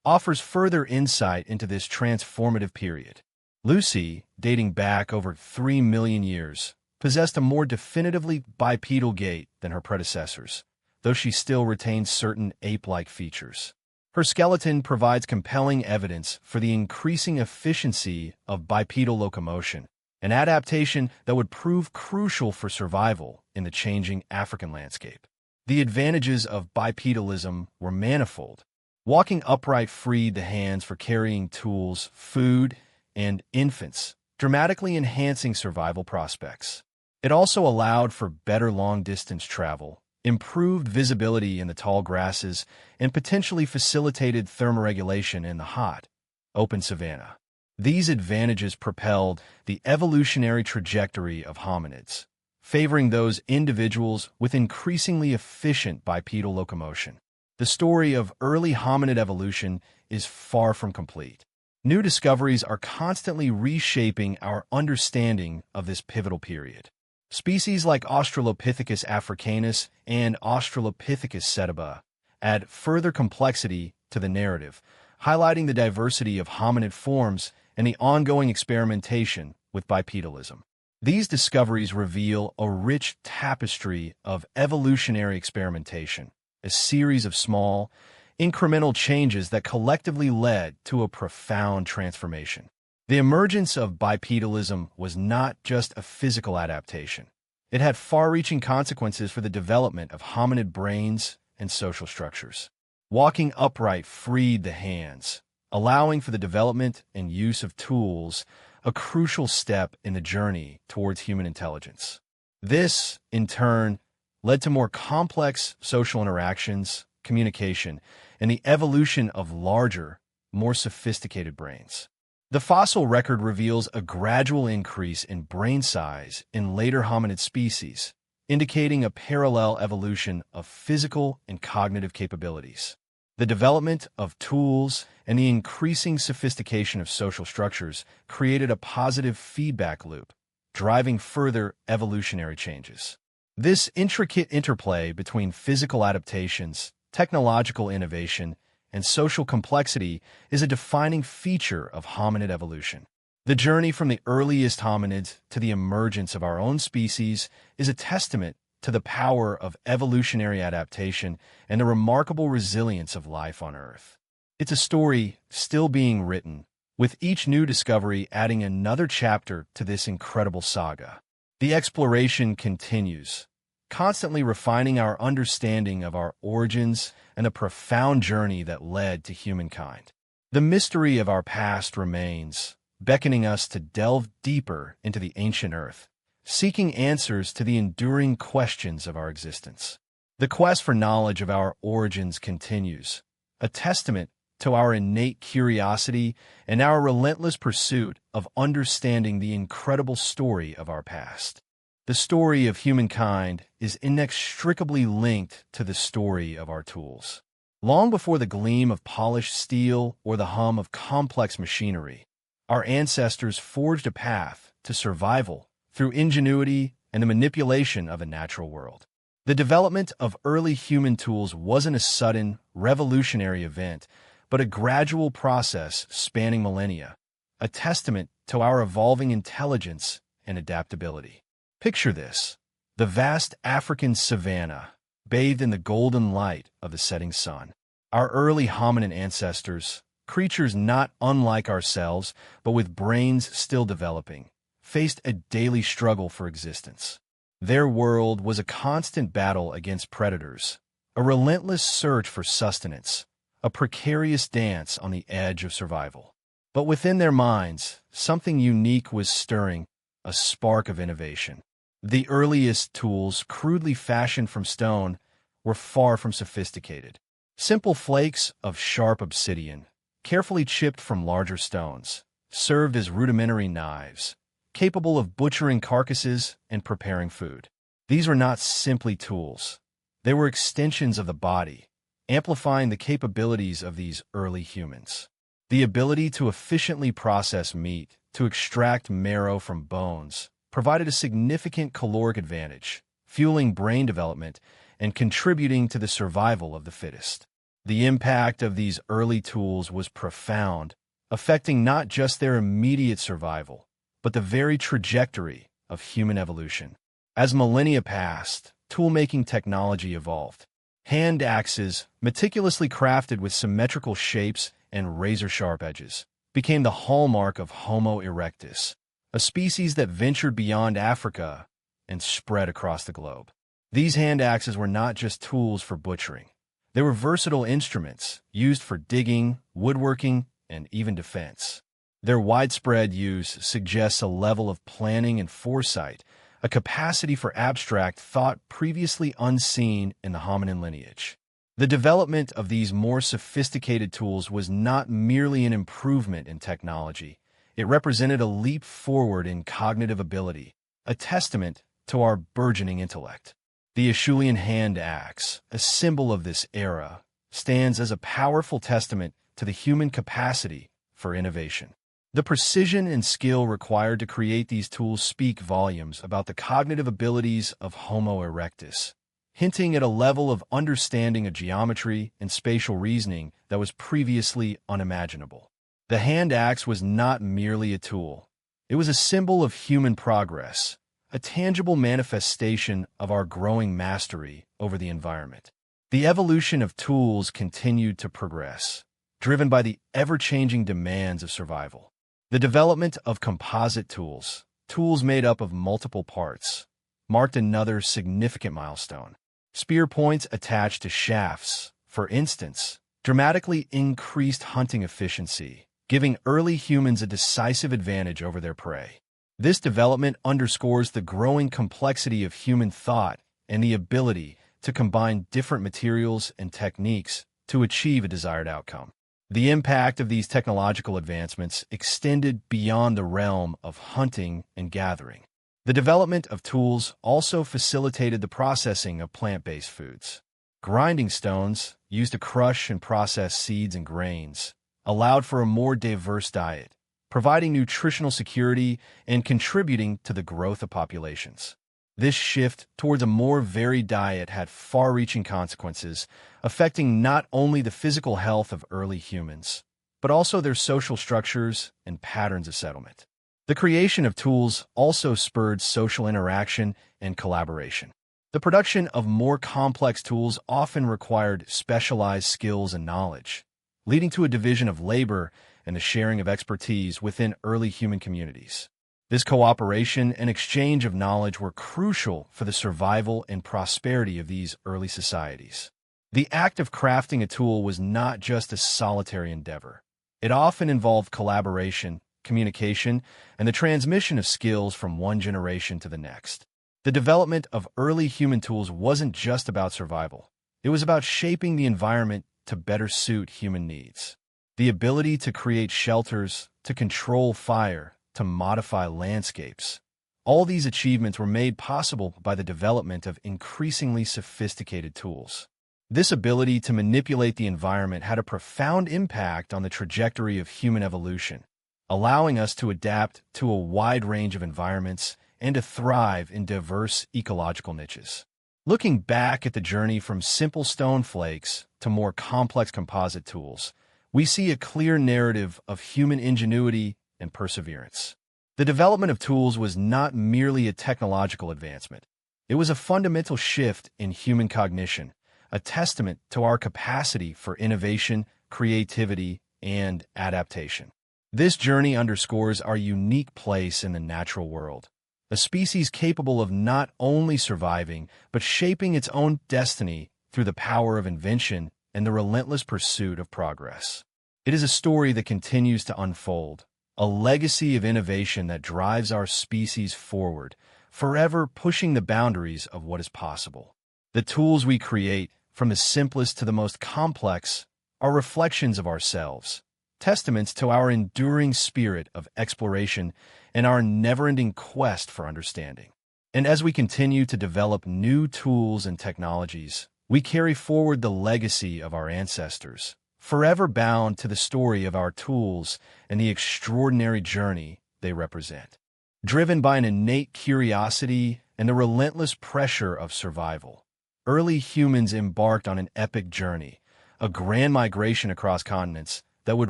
offers further insight into this transformative period. Lucy, dating back over 3 million years, possessed a more definitively bipedal gait than her predecessors, though she still retains certain ape-like features. Her skeleton provides compelling evidence for the increasing efficiency of bipedal locomotion, an adaptation that would prove crucial for survival in the changing African landscape. The advantages of bipedalism were manifold. Walking upright freed the hands for carrying tools, food, and infants, dramatically enhancing survival prospects. It also allowed for better long-distance travel, improved visibility in the tall grasses, and potentially facilitated thermoregulation in the hot, open savanna. These advantages propelled the evolutionary trajectory of hominids, favoring those individuals with increasingly efficient bipedal locomotion. The story of early hominid evolution is far from complete. New discoveries are constantly reshaping our understanding of this pivotal period. Species like Australopithecus africanus and Australopithecus setiba add further complexity to the narrative, highlighting the diversity of hominid forms and the ongoing experimentation with bipedalism. These discoveries reveal a rich tapestry of evolutionary experimentation, a series of small, incremental changes that collectively led to a profound transformation. The emergence of bipedalism was not just a physical adaptation. It had far-reaching consequences for the development of hominid brains and social structures. Walking upright freed the hands, allowing for the development and use of tools, a crucial step in the journey towards human intelligence. This, in turn, led to more complex social interactions, communication, and the evolution of larger, more sophisticated brains. The fossil record reveals a gradual increase in brain size in later hominid species, indicating a parallel evolution of physical and cognitive capabilities. The development of tools and the increasing sophistication of social structures created a positive feedback loop, driving further evolutionary changes. This intricate interplay between physical adaptations, technological innovation, and social complexity is a defining feature of hominid evolution. The journey from the earliest hominids to the emergence of our own species is a testament to the power of evolutionary adaptation and the remarkable resilience of life on Earth. It's a story still being written, with each new discovery adding another chapter to this incredible saga. The exploration continues, constantly refining our understanding of our origins and the profound journey that led to humankind. The mystery of our past remains, beckoning us to delve deeper into the ancient Earth, seeking answers to the enduring questions of our existence. The quest for knowledge of our origins continues, a testament to our innate curiosity and our relentless pursuit of understanding the incredible story of our past. The story of humankind is inextricably linked to the story of our tools. Long before the gleam of polished steel or the hum of complex machinery, our ancestors forged a path to survival through ingenuity and the manipulation of a natural world. The development of early human tools wasn't a sudden, revolutionary event, but a gradual process spanning millennia, a testament to our evolving intelligence and adaptability. Picture this: the vast African savanna, bathed in the golden light of the setting sun. Our early hominin ancestors, creatures not unlike ourselves, but with brains still developing, faced a daily struggle for existence. Their world was a constant battle against predators, a relentless search for sustenance, a precarious dance on the edge of survival. But within their minds, something unique was stirring, a spark of innovation. The earliest tools, crudely fashioned from stone, were far from sophisticated. Simple flakes of sharp obsidian, carefully chipped from larger stones, served as rudimentary knives, capable of butchering carcasses and preparing food. These were not simply tools. They were extensions of the body, amplifying the capabilities of these early humans. The ability to efficiently process meat, to extract marrow from bones, provided a significant caloric advantage, fueling brain development and contributing to the survival of the fittest. The impact of these early tools was profound, affecting not just their immediate survival, but the very trajectory of human evolution. As millennia passed, tool-making technology evolved. Hand axes, meticulously crafted with symmetrical shapes and razor-sharp edges, became the hallmark of Homo erectus, a species that ventured beyond Africa and spread across the globe. These hand axes were not just tools for butchering. They were versatile instruments used for digging, woodworking, and even defense. Their widespread use suggests a level of planning and foresight, a capacity for abstract thought previously unseen in the hominin lineage. The development of these more sophisticated tools was not merely an improvement in technology. It represented a leap forward in cognitive ability, a testament to our burgeoning intellect. The Acheulean hand axe, a symbol of this era, stands as a powerful testament to the human capacity for innovation. The precision and skill required to create these tools speak volumes about the cognitive abilities of Homo erectus, hinting at a level of understanding of geometry and spatial reasoning that was previously unimaginable. The hand axe was not merely a tool. It was a symbol of human progress, a tangible manifestation of our growing mastery over the environment. The evolution of tools continued to progress, driven by the ever-changing demands of survival. The development of composite tools, tools made up of multiple parts, marked another significant milestone. Spear points attached to shafts, for instance, dramatically increased hunting efficiency, giving early humans a decisive advantage over their prey. This development underscores the growing complexity of human thought and the ability to combine different materials and techniques to achieve a desired outcome. The impact of these technological advancements extended beyond the realm of hunting and gathering. The development of tools also facilitated the processing of plant-based foods. Grinding stones, used to crush and process seeds and grains, allowed for a more diverse diet, providing nutritional security and contributing to the growth of populations. This shift towards a more varied diet had far-reaching consequences, affecting not only the physical health of early humans, but also their social structures and patterns of settlement. The creation of tools also spurred social interaction and collaboration. The production of more complex tools often required specialized skills and knowledge, leading to a division of labor and the sharing of expertise within early human communities. This cooperation and exchange of knowledge were crucial for the survival and prosperity of these early societies. The act of crafting a tool was not just a solitary endeavor. It often involved collaboration, communication, and the transmission of skills from one generation to the next. The development of early human tools wasn't just about survival. It was about shaping the environment to better suit human needs. The ability to create shelters, to control fire, to modify landscapes. All these achievements were made possible by the development of increasingly sophisticated tools. This ability to manipulate the environment had a profound impact on the trajectory of human evolution, allowing us to adapt to a wide range of environments and to thrive in diverse ecological niches. Looking back at the journey from simple stone flakes to more complex composite tools, we see a clear narrative of human ingenuity and perseverance. The development of tools was not merely a technological advancement. It was a fundamental shift in human cognition, a testament to our capacity for innovation, creativity, and adaptation. This journey underscores our unique place in the natural world, a species capable of not only surviving, but shaping its own destiny through the power of invention and the relentless pursuit of progress. It is a story that continues to unfold, a legacy of innovation that drives our species forward, forever pushing the boundaries of what is possible. The tools we create, from the simplest to the most complex, are reflections of ourselves, testaments to our enduring spirit of exploration and our never-ending quest for understanding. And as we continue to develop new tools and technologies, we carry forward the legacy of our ancestors, forever bound to the story of our tools and the extraordinary journey they represent. Driven by an innate curiosity and the relentless pressure of survival. Early humans embarked on an epic journey, a grand migration across continents that would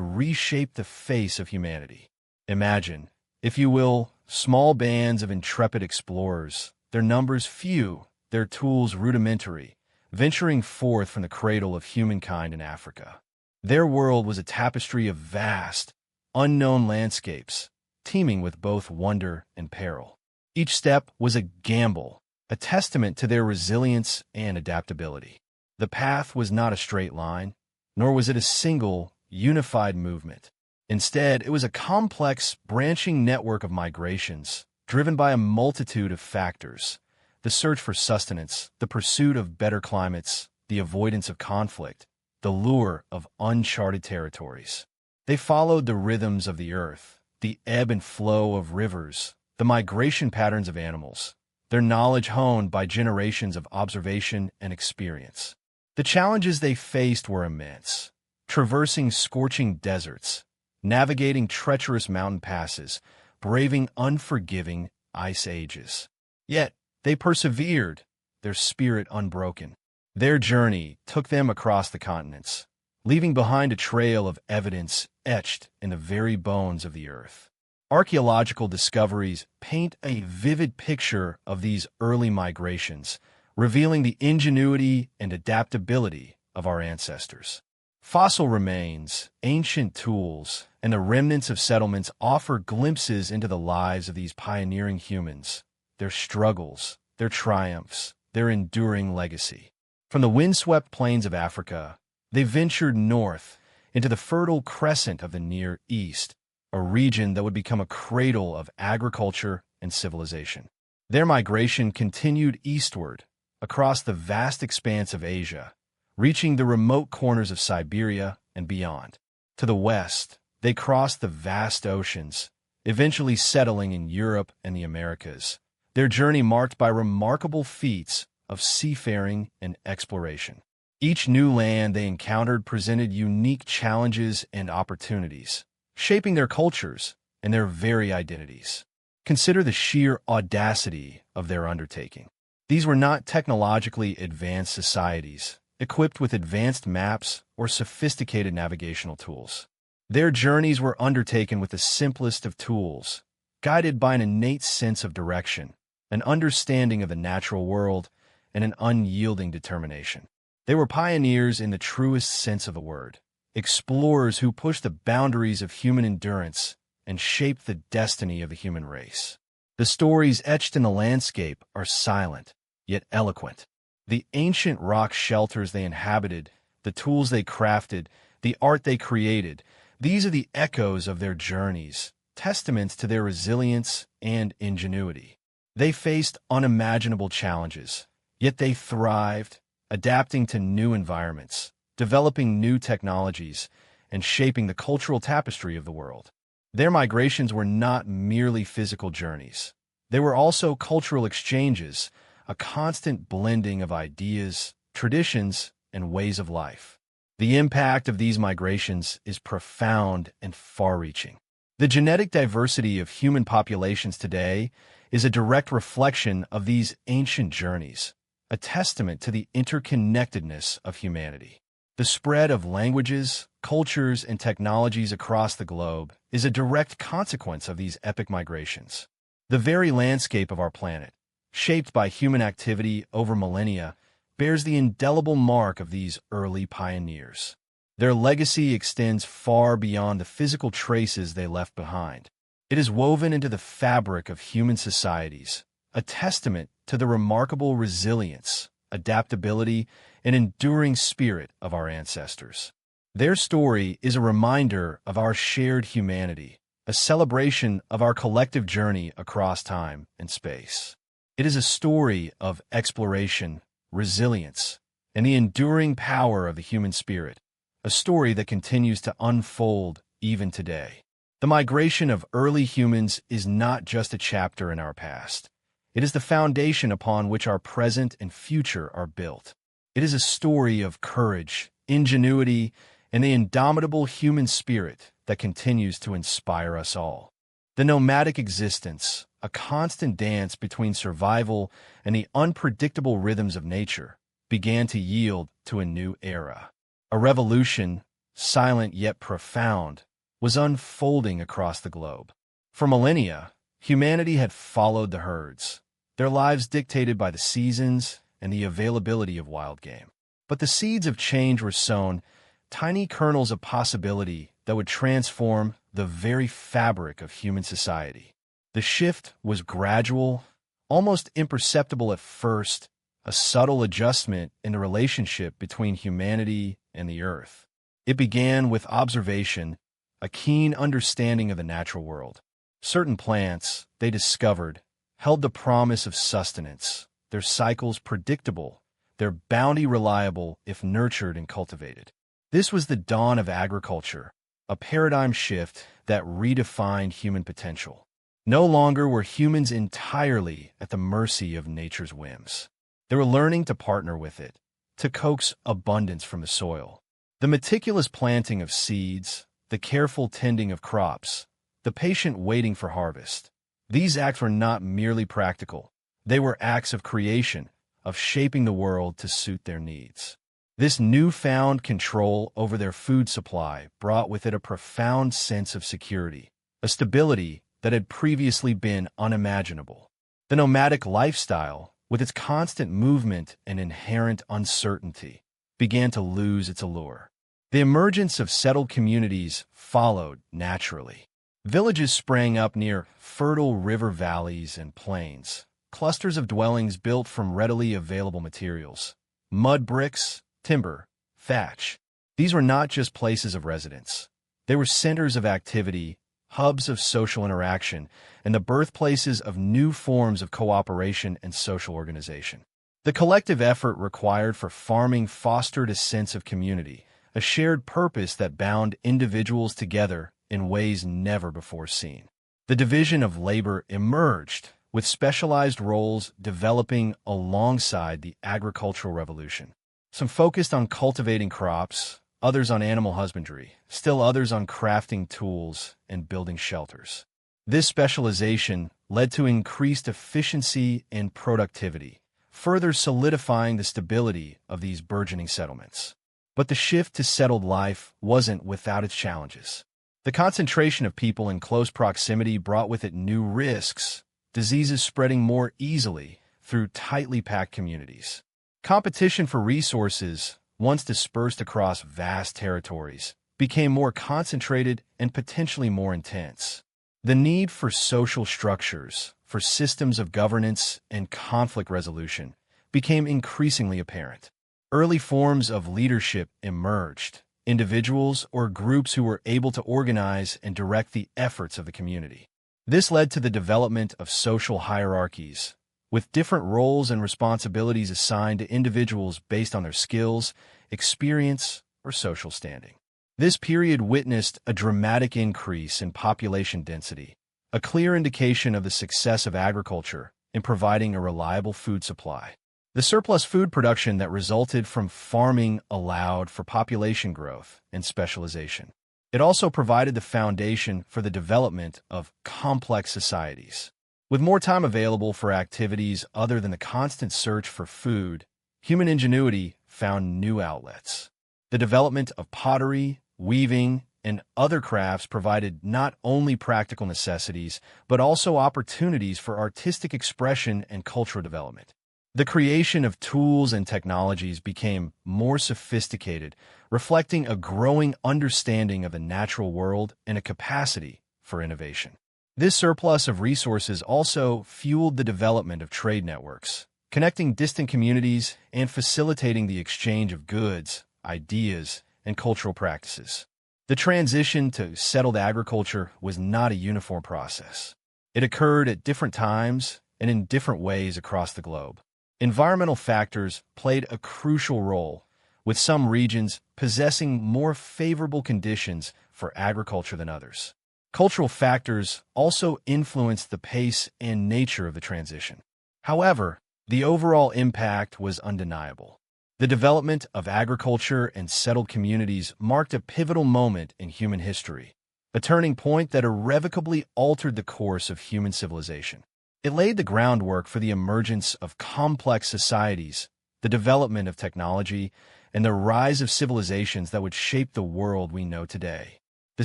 reshape the face of humanity. Imagine, if you will, small bands of intrepid explorers, their numbers few, their tools rudimentary, venturing forth from the cradle of humankind in Africa. Their world was a tapestry of vast, unknown landscapes, teeming with both wonder and peril. Each step was a gamble, a testament to their resilience and adaptability. The path was not a straight line, nor was it a single, unified movement. Instead, it was a complex, branching network of migrations, driven by a multitude of factors: the search for sustenance, the pursuit of better climates, the avoidance of conflict, the lure of uncharted territories. They followed the rhythms of the earth, the ebb and flow of rivers, the migration patterns of animals, their knowledge honed by generations of observation and experience. The challenges they faced were immense: traversing scorching deserts, navigating treacherous mountain passes, braving unforgiving ice ages. Yet, they persevered, their spirit unbroken. Their journey took them across the continents, leaving behind a trail of evidence etched in the very bones of the earth. Archaeological discoveries paint a vivid picture of these early migrations, revealing the ingenuity and adaptability of our ancestors. Fossil remains, ancient tools, and the remnants of settlements offer glimpses into the lives of these pioneering humans, their struggles, their triumphs, their enduring legacy. From the windswept plains of Africa, they ventured north into the fertile crescent of the Near East, a region that would become a cradle of agriculture and civilization. Their migration continued eastward, across the vast expanse of Asia, reaching the remote corners of Siberia and beyond. To the west, they crossed the vast oceans, eventually settling in Europe and the Americas, their journey marked by remarkable feats of seafaring and exploration. Each new land they encountered presented unique challenges and opportunities, shaping their cultures and their very identities. Consider the sheer audacity of their undertaking. These were not technologically advanced societies, equipped with advanced maps or sophisticated navigational tools. Their journeys were undertaken with the simplest of tools, guided by an innate sense of direction, an understanding of the natural world, and an unyielding determination. They were pioneers in the truest sense of the word, explorers who pushed the boundaries of human endurance and shaped the destiny of the human race. The stories etched in the landscape are silent, yet eloquent. The ancient rock shelters they inhabited, the tools they crafted, the art they created, these are the echoes of their journeys, testaments to their resilience and ingenuity. They faced unimaginable challenges, yet they thrived, adapting to new environments, developing new technologies, and shaping the cultural tapestry of the world. Their migrations were not merely physical journeys. They were also cultural exchanges, a constant blending of ideas, traditions, and ways of life. The impact of these migrations is profound and far-reaching. The genetic diversity of human populations today is a direct reflection of these ancient journeys, a testament to the interconnectedness of humanity. The spread of languages, cultures, and technologies across the globe is a direct consequence of these epic migrations. The very landscape of our planet, shaped by human activity over millennia, bears the indelible mark of these early pioneers. Their legacy extends far beyond the physical traces they left behind. It is woven into the fabric of human societies, a testament to the remarkable resilience, adaptability, and enduring spirit of our ancestors. Their story is a reminder of our shared humanity, a celebration of our collective journey across time and space. It is a story of exploration, resilience, and the enduring power of the human spirit, a story that continues to unfold even today. The migration of early humans is not just a chapter in our past. It is the foundation upon which our present and future are built. It is a story of courage, ingenuity, and the indomitable human spirit that continues to inspire us all. The nomadic existence, a constant dance between survival and the unpredictable rhythms of nature, began to yield to a new era. A revolution, silent yet profound, was unfolding across the globe. For millennia, humanity had followed the herds, their lives dictated by the seasons and the availability of wild game. But the seeds of change were sown, tiny kernels of possibility that would transform the very fabric of human society. The shift was gradual, almost imperceptible at first, a subtle adjustment in the relationship between humanity and the earth. It began with observation, a keen understanding of the natural world. Certain plants, they discovered, held the promise of sustenance, their cycles predictable, their bounty reliable if nurtured and cultivated. This was the dawn of agriculture, a paradigm shift that redefined human potential. No longer were humans entirely at the mercy of nature's whims. They were learning to partner with it, to coax abundance from the soil. The meticulous planting of seeds, the careful tending of crops, the patient waiting for harvest. These acts were not merely practical. They were acts of creation, of shaping the world to suit their needs. This newfound control over their food supply brought with it a profound sense of security, a stability that had previously been unimaginable. The nomadic lifestyle, with its constant movement and inherent uncertainty, began to lose its allure. The emergence of settled communities followed naturally. Villages sprang up near fertile river valleys and plains, clusters of dwellings built from readily available materials, mud bricks, timber, thatch. These were not just places of residence. They were centers of activity, hubs of social interaction, and the birthplaces of new forms of cooperation and social organization. The collective effort required for farming fostered a sense of community, a shared purpose that bound individuals together in ways never before seen. The division of labor emerged, with specialized roles developing alongside the agricultural revolution. Some focused on cultivating crops, others on animal husbandry, still others on crafting tools and building shelters. This specialization led to increased efficiency and productivity, further solidifying the stability of these burgeoning settlements. But the shift to settled life wasn't without its challenges. The concentration of people in close proximity brought with it new risks, diseases spreading more easily through tightly packed communities. Competition for resources, once dispersed across vast territories, became more concentrated and potentially more intense. The need for social structures, for systems of governance and conflict resolution, became increasingly apparent. Early forms of leadership emerged, individuals or groups who were able to organize and direct the efforts of the community. This led to the development of social hierarchies, with different roles and responsibilities assigned to individuals based on their skills, experience, or social standing. This period witnessed a dramatic increase in population density, a clear indication of the success of agriculture in providing a reliable food supply. The surplus food production that resulted from farming allowed for population growth and specialization. It also provided the foundation for the development of complex societies. With more time available for activities other than the constant search for food, human ingenuity found new outlets. The development of pottery, weaving, and other crafts provided not only practical necessities, but also opportunities for artistic expression and cultural development. The creation of tools and technologies became more sophisticated, reflecting a growing understanding of the natural world and a capacity for innovation. This surplus of resources also fueled the development of trade networks, connecting distant communities and facilitating the exchange of goods, ideas, and cultural practices. The transition to settled agriculture was not a uniform process. It occurred at different times and in different ways across the globe. Environmental factors played a crucial role, with some regions possessing more favorable conditions for agriculture than others. Cultural factors also influenced the pace and nature of the transition. However, the overall impact was undeniable. The development of agriculture and settled communities marked a pivotal moment in human history, a turning point that irrevocably altered the course of human civilization. It laid the groundwork for the emergence of complex societies, the development of technology, and the rise of civilizations that would shape the world we know today. The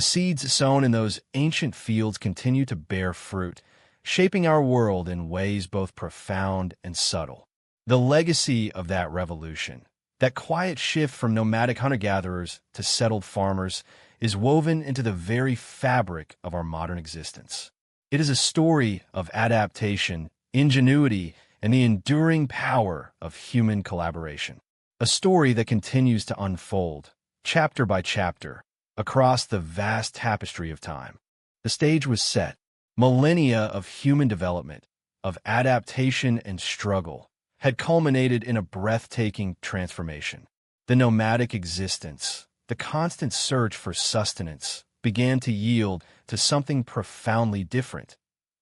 seeds sown in those ancient fields continue to bear fruit, shaping our world in ways both profound and subtle. The legacy of that revolution, that quiet shift from nomadic hunter-gatherers to settled farmers, is woven into the very fabric of our modern existence. It is a story of adaptation, ingenuity, and the enduring power of human collaboration. A story that continues to unfold, chapter by chapter, across the vast tapestry of time. The stage was set. Millennia of human development, of adaptation and struggle, had culminated in a breathtaking transformation. The nomadic existence, the constant search for sustenance, began to yield to something profoundly different: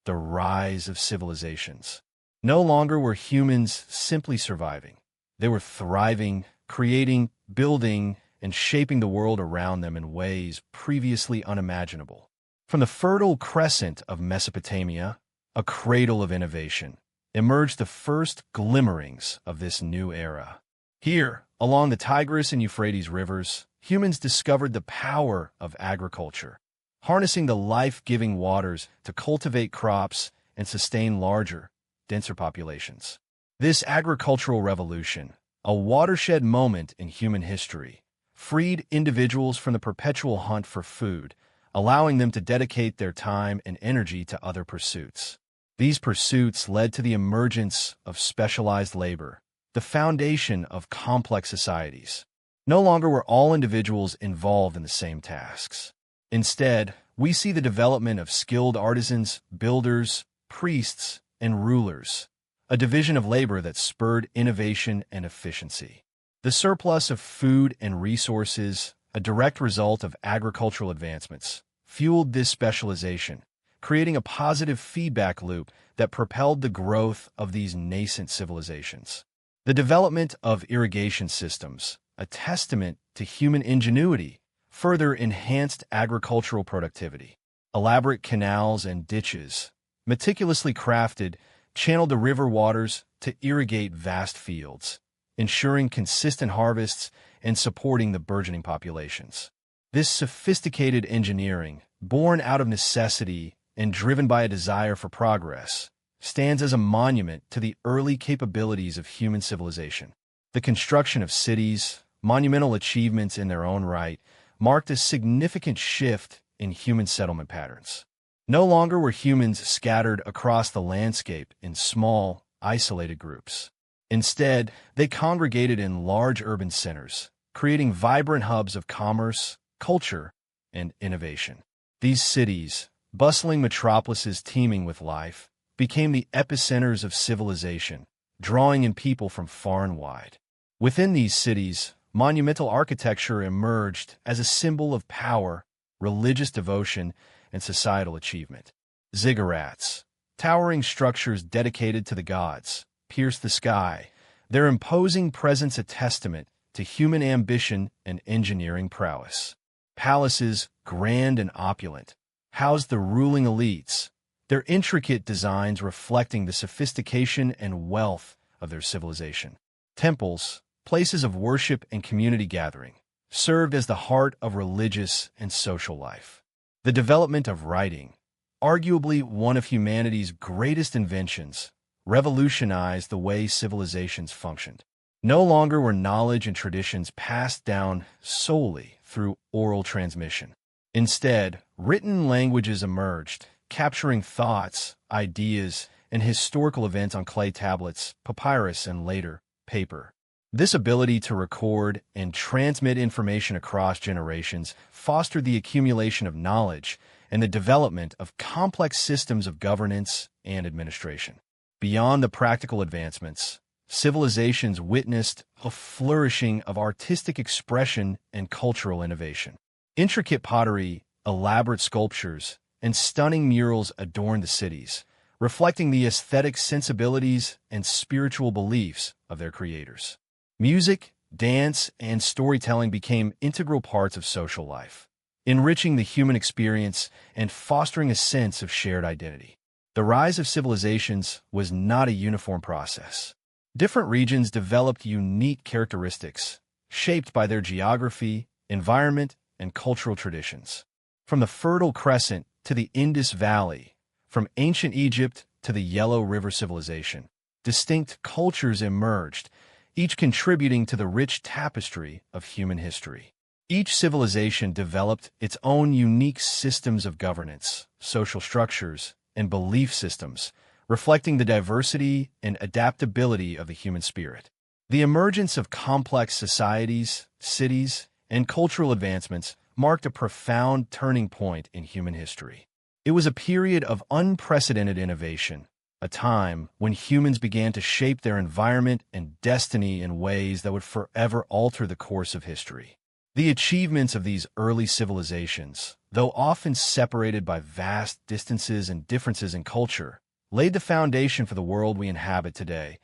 the rise of civilizations. No longer were humans simply surviving. They were thriving, creating, building, and shaping the world around them in ways previously unimaginable. From the fertile crescent of Mesopotamia, a cradle of innovation, emerged the first glimmerings of this new era. Here, along the Tigris and Euphrates rivers, humans discovered the power of agriculture, harnessing the life-giving waters to cultivate crops and sustain larger, denser populations. This agricultural revolution, a watershed moment in human history, freed individuals from the perpetual hunt for food, allowing them to dedicate their time and energy to other pursuits. These pursuits led to the emergence of specialized labor, the foundation of complex societies. No longer were all individuals involved in the same tasks. Instead, we see the development of skilled artisans, builders, priests, and rulers, a division of labor that spurred innovation and efficiency. The surplus of food and resources, a direct result of agricultural advancements, fueled this specialization, creating a positive feedback loop that propelled the growth of these nascent civilizations. The development of irrigation systems, a testament to human ingenuity, further enhanced agricultural productivity. Elaborate canals and ditches, meticulously crafted, channeled the river waters to irrigate vast fields, ensuring consistent harvests and supporting the burgeoning populations. This sophisticated engineering, born out of necessity and driven by a desire for progress, stands as a monument to the early capabilities of human civilization. The construction of cities, monumental achievements in their own right, marked a significant shift in human settlement patterns. No longer were humans scattered across the landscape in small, isolated groups. Instead, they congregated in large urban centers, creating vibrant hubs of commerce, culture, and innovation. These cities, bustling metropolises teeming with life, became the epicenters of civilization, drawing in people from far and wide. Within these cities, monumental architecture emerged as a symbol of power, religious devotion, and societal achievement. Ziggurats, towering structures dedicated to the gods, pierced the sky, their imposing presence a testament to human ambition and engineering prowess. Palaces, grand and opulent, housed the ruling elites, their intricate designs reflecting the sophistication and wealth of their civilization. Temples, places of worship and community gathering, served as the heart of religious and social life. The development of writing, arguably one of humanity's greatest inventions, revolutionized the way civilizations functioned. No longer were knowledge and traditions passed down solely through oral transmission. Instead, written languages emerged, capturing thoughts, ideas, and historical events on clay tablets, papyrus, and later, paper. This ability to record and transmit information across generations fostered the accumulation of knowledge and the development of complex systems of governance and administration. Beyond the practical advancements, civilizations witnessed a flourishing of artistic expression and cultural innovation. Intricate pottery, elaborate sculptures, and stunning murals adorned the cities, reflecting the aesthetic sensibilities and spiritual beliefs of their creators. Music, dance, and storytelling became integral parts of social life, enriching the human experience and fostering a sense of shared identity. The rise of civilizations was not a uniform process. Different regions developed unique characteristics, shaped by their geography, environment, and cultural traditions. From the Fertile Crescent to the Indus Valley, from ancient Egypt to the Yellow River civilization, distinct cultures emerged, each contributing to the rich tapestry of human history. Each civilization developed its own unique systems of governance, social structures, and belief systems, reflecting the diversity and adaptability of the human spirit. The emergence of complex societies, cities, and cultural advancements marked a profound turning point in human history. It was a period of unprecedented innovation, a time when humans began to shape their environment and destiny in ways that would forever alter the course of history. The achievements of these early civilizations, though often separated by vast distances and differences in culture, laid the foundation for the world we inhabit today,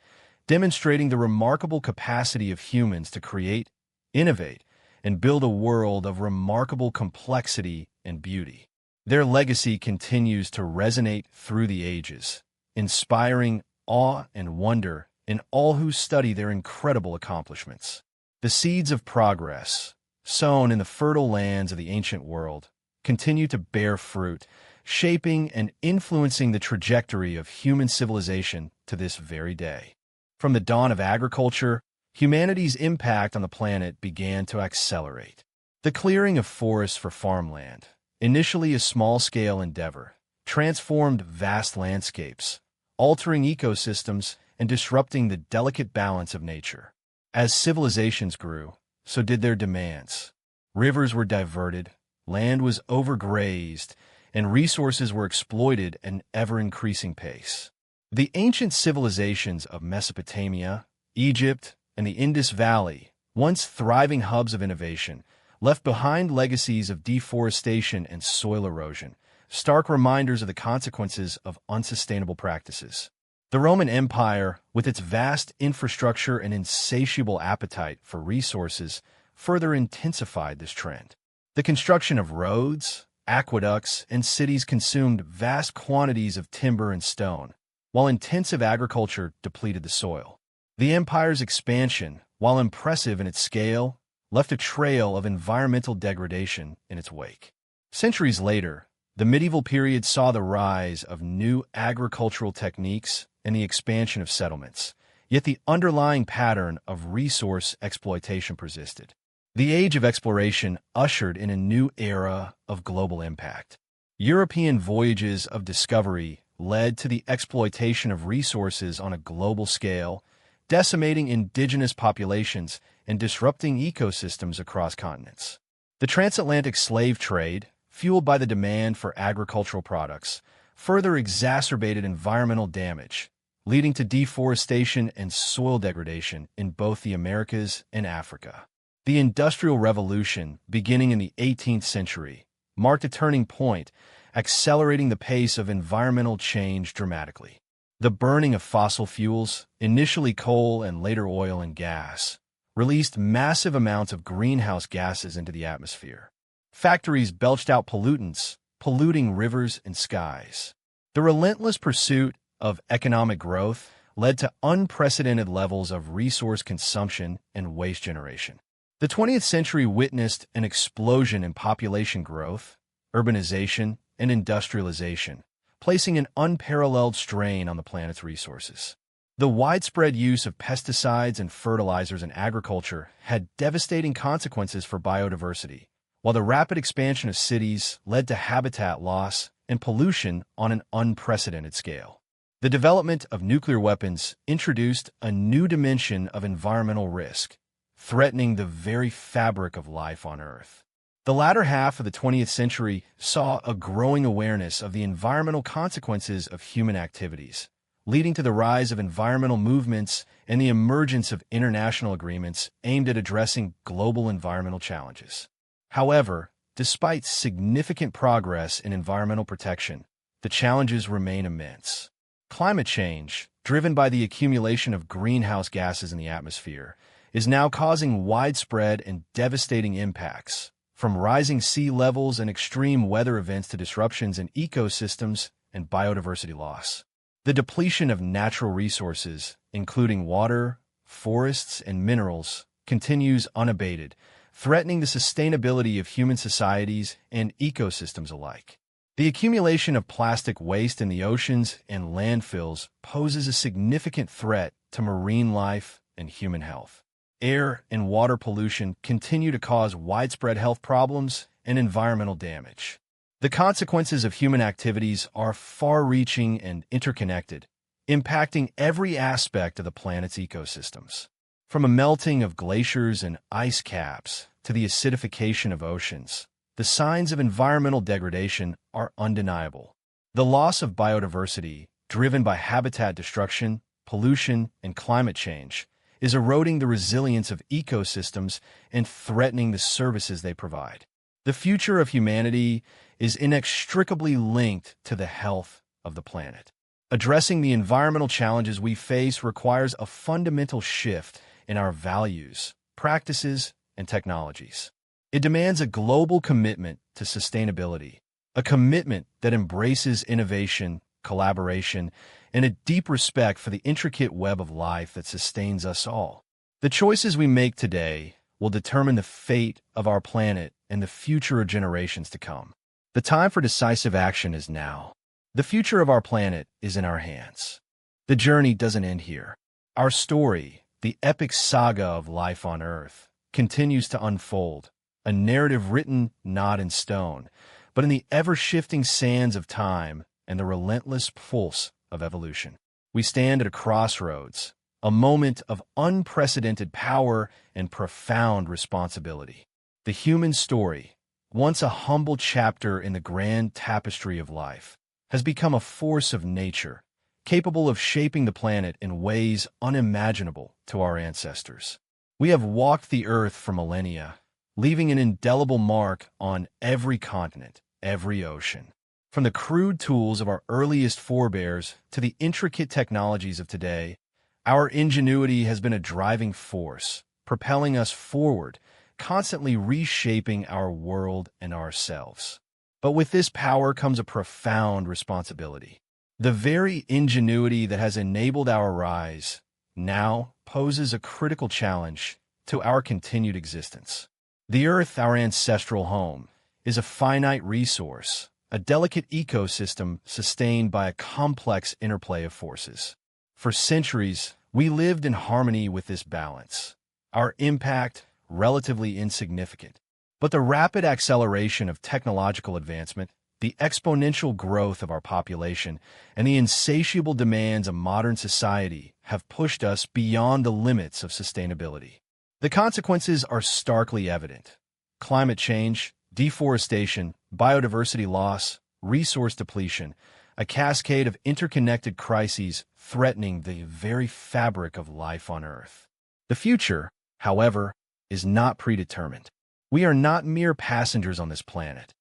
demonstrating the remarkable capacity of humans to create, innovate, and build a world of remarkable complexity and beauty. Their legacy continues to resonate through the ages, inspiring awe and wonder in all who study their incredible accomplishments. The seeds of progress, sown in the fertile lands of the ancient world, continue to bear fruit, shaping and influencing the trajectory of human civilization to this very day. From the dawn of agriculture, humanity's impact on the planet began to accelerate. The clearing of forests for farmland, initially a small-scale endeavor, transformed vast landscapes, altering ecosystems and disrupting the delicate balance of nature. As civilizations grew, so did their demands. Rivers were diverted, land was overgrazed, and resources were exploited at an ever-increasing pace. The ancient civilizations of Mesopotamia, Egypt, and the Indus Valley, once thriving hubs of innovation, left behind legacies of deforestation and soil erosion, stark reminders of the consequences of unsustainable practices. The Roman Empire, with its vast infrastructure and insatiable appetite for resources, further intensified this trend. The construction of roads, aqueducts, and cities consumed vast quantities of timber and stone, while intensive agriculture depleted the soil. The empire's expansion, while impressive in its scale, left a trail of environmental degradation in its wake. Centuries later, the medieval period saw the rise of new agricultural techniques and the expansion of settlements, yet the underlying pattern of resource exploitation persisted. The age of exploration ushered in a new era of global impact. European voyages of discovery led to the exploitation of resources on a global scale, decimating indigenous populations and disrupting ecosystems across continents. The transatlantic slave trade, fueled by the demand for agricultural products, further exacerbated environmental damage, leading to deforestation and soil degradation in both the Americas and Africa. The Industrial Revolution, beginning in the 18th century, marked a turning point, accelerating the pace of environmental change dramatically. The burning of fossil fuels, initially coal and later oil and gas, released massive amounts of greenhouse gases into the atmosphere. Factories belched out pollutants, polluting rivers and skies. The relentless pursuit of economic growth led to unprecedented levels of resource consumption and waste generation. The 20th century witnessed an explosion in population growth, urbanization, and industrialization, placing an unparalleled strain on the planet's resources. The widespread use of pesticides and fertilizers in agriculture had devastating consequences for biodiversity, while the rapid expansion of cities led to habitat loss and pollution on an unprecedented scale. The development of nuclear weapons introduced a new dimension of environmental risk, threatening the very fabric of life on Earth. The latter half of the 20th century saw a growing awareness of the environmental consequences of human activities, leading to the rise of environmental movements and the emergence of international agreements aimed at addressing global environmental challenges. However, despite significant progress in environmental protection, the challenges remain immense. Climate change, driven by the accumulation of greenhouse gases in the atmosphere, is now causing widespread and devastating impacts, from rising sea levels and extreme weather events to disruptions in ecosystems and biodiversity loss. The depletion of natural resources, including water, forests, and minerals, continues unabated, threatening the sustainability of human societies and ecosystems alike. The accumulation of plastic waste in the oceans and landfills poses a significant threat to marine life and human health. Air and water pollution continue to cause widespread health problems and environmental damage. The consequences of human activities are far-reaching and interconnected, impacting every aspect of the planet's ecosystems. From a melting of glaciers and ice caps to the acidification of oceans, the signs of environmental degradation are undeniable. The loss of biodiversity, driven by habitat destruction, pollution, and climate change, is eroding the resilience of ecosystems and threatening the services they provide. The future of humanity is inextricably linked to the health of the planet. Addressing the environmental challenges we face requires a fundamental shift in our values, practices, and technologies. It demands a global commitment to sustainability, a commitment that embraces innovation, collaboration, and a deep respect for the intricate web of life that sustains us all. The choices we make today will determine the fate of our planet and the future of generations to come. The time for decisive action is now. The future of our planet is in our hands. The journey doesn't end here. Our story, the epic saga of life on Earth, continues to unfold, a narrative written not in stone, but in the ever-shifting sands of time and the relentless pulse of evolution. We stand at a crossroads, a moment of unprecedented power and profound responsibility. The human story, once a humble chapter in the grand tapestry of life, has become a force of nature, capable of shaping the planet in ways unimaginable to our ancestors. We have walked the Earth for millennia, leaving an indelible mark on every continent, every ocean. From the crude tools of our earliest forebears to the intricate technologies of today, our ingenuity has been a driving force, propelling us forward, constantly reshaping our world and ourselves. But with this power comes a profound responsibility. The very ingenuity that has enabled our rise now poses a critical challenge to our continued existence. The Earth, our ancestral home, is a finite resource, a delicate ecosystem sustained by a complex interplay of forces. For centuries, we lived in harmony with this balance, our impact relatively insignificant. But the rapid acceleration of technological advancement, the exponential growth of our population, and the insatiable demands of modern society have pushed us beyond the limits of sustainability. The consequences are starkly evident. Climate change, deforestation, biodiversity loss, resource depletion, a cascade of interconnected crises threatening the very fabric of life on Earth. The future, however, is not predetermined. We are not mere passengers on this planet.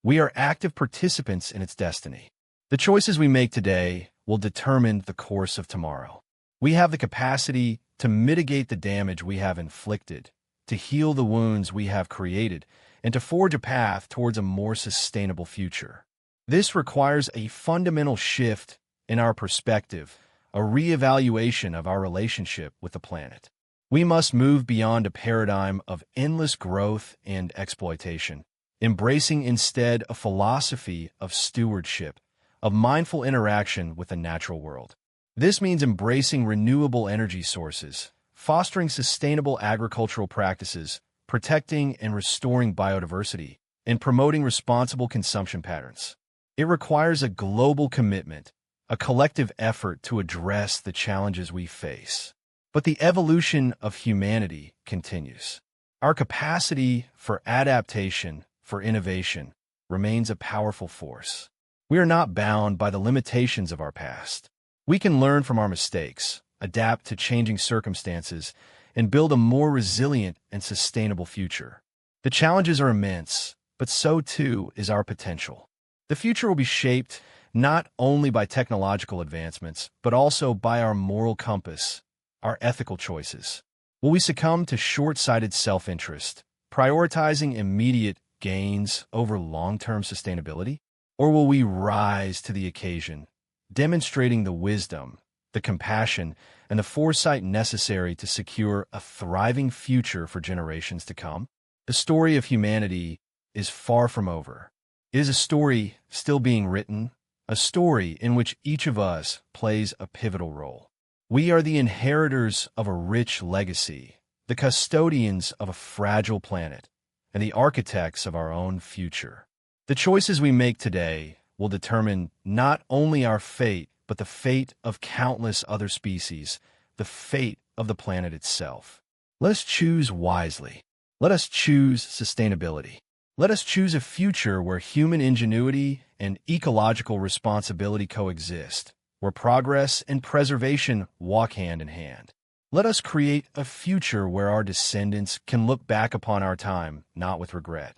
We are active participants in its destiny. The choices we make today will determine the course of tomorrow. We have the capacity to mitigate the damage we have inflicted, to heal the wounds we have created, and to forge a path towards a more sustainable future. This requires a fundamental shift in our perspective, a reevaluation of our relationship with the planet. We must move beyond a paradigm of endless growth and exploitation, embracing instead a philosophy of stewardship, of mindful interaction with the natural world. This means embracing renewable energy sources, fostering sustainable agricultural practices, protecting and restoring biodiversity, and promoting responsible consumption patterns. It requires a global commitment, a collective effort to address the challenges we face. But the evolution of humanity continues. Our capacity for adaptation, for innovation, remains a powerful force. We are not bound by the limitations of our past. We can learn from our mistakes, adapt to changing circumstances, and build a more resilient and sustainable future. The challenges are immense, but so too is our potential. The future will be shaped not only by technological advancements, but also by our moral compass, our ethical choices. Will we succumb to short-sighted self-interest, prioritizing immediate gains over long-term sustainability? Or will we rise to the occasion, demonstrating the wisdom, the compassion, and the foresight necessary to secure a thriving future for generations to come? The story of humanity is far from over. It is a story still being written, a story in which each of us plays a pivotal role. We are the inheritors of a rich legacy, the custodians of a fragile planet, and the architects of our own future. The choices we make today will determine not only our fate, but the fate of countless other species, the fate of the planet itself. Let us choose wisely. Let us choose sustainability. Let us choose a future where human ingenuity and ecological responsibility coexist, where progress and preservation walk hand in hand. Let us create a future where our descendants can look back upon our time not with regret,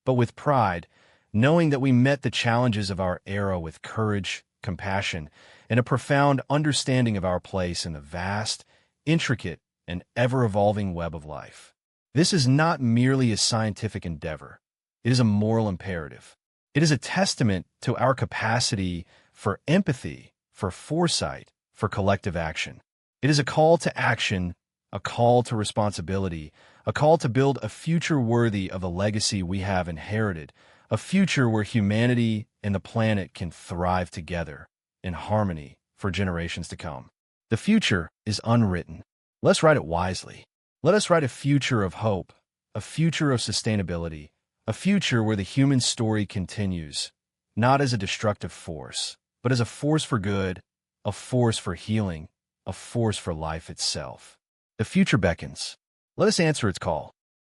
but with pride, knowing that we met the challenges of our era with courage, compassion, and a profound understanding of our place in the vast, intricate, and ever-evolving web of life. This is not merely a scientific endeavor. It is a moral imperative. It is a testament to our capacity for empathy, for foresight, for collective action. It is a call to action, a call to responsibility, a call to build a future worthy of the legacy we have inherited, a future where humanity and the planet can thrive together in harmony for generations to come. The future is unwritten. Let's write it wisely. Let us write a future of hope, a future of sustainability, a future where the human story continues, not as a destructive force, but as a force for good, a force for healing, a force for life itself. The future beckons. Let us answer its call.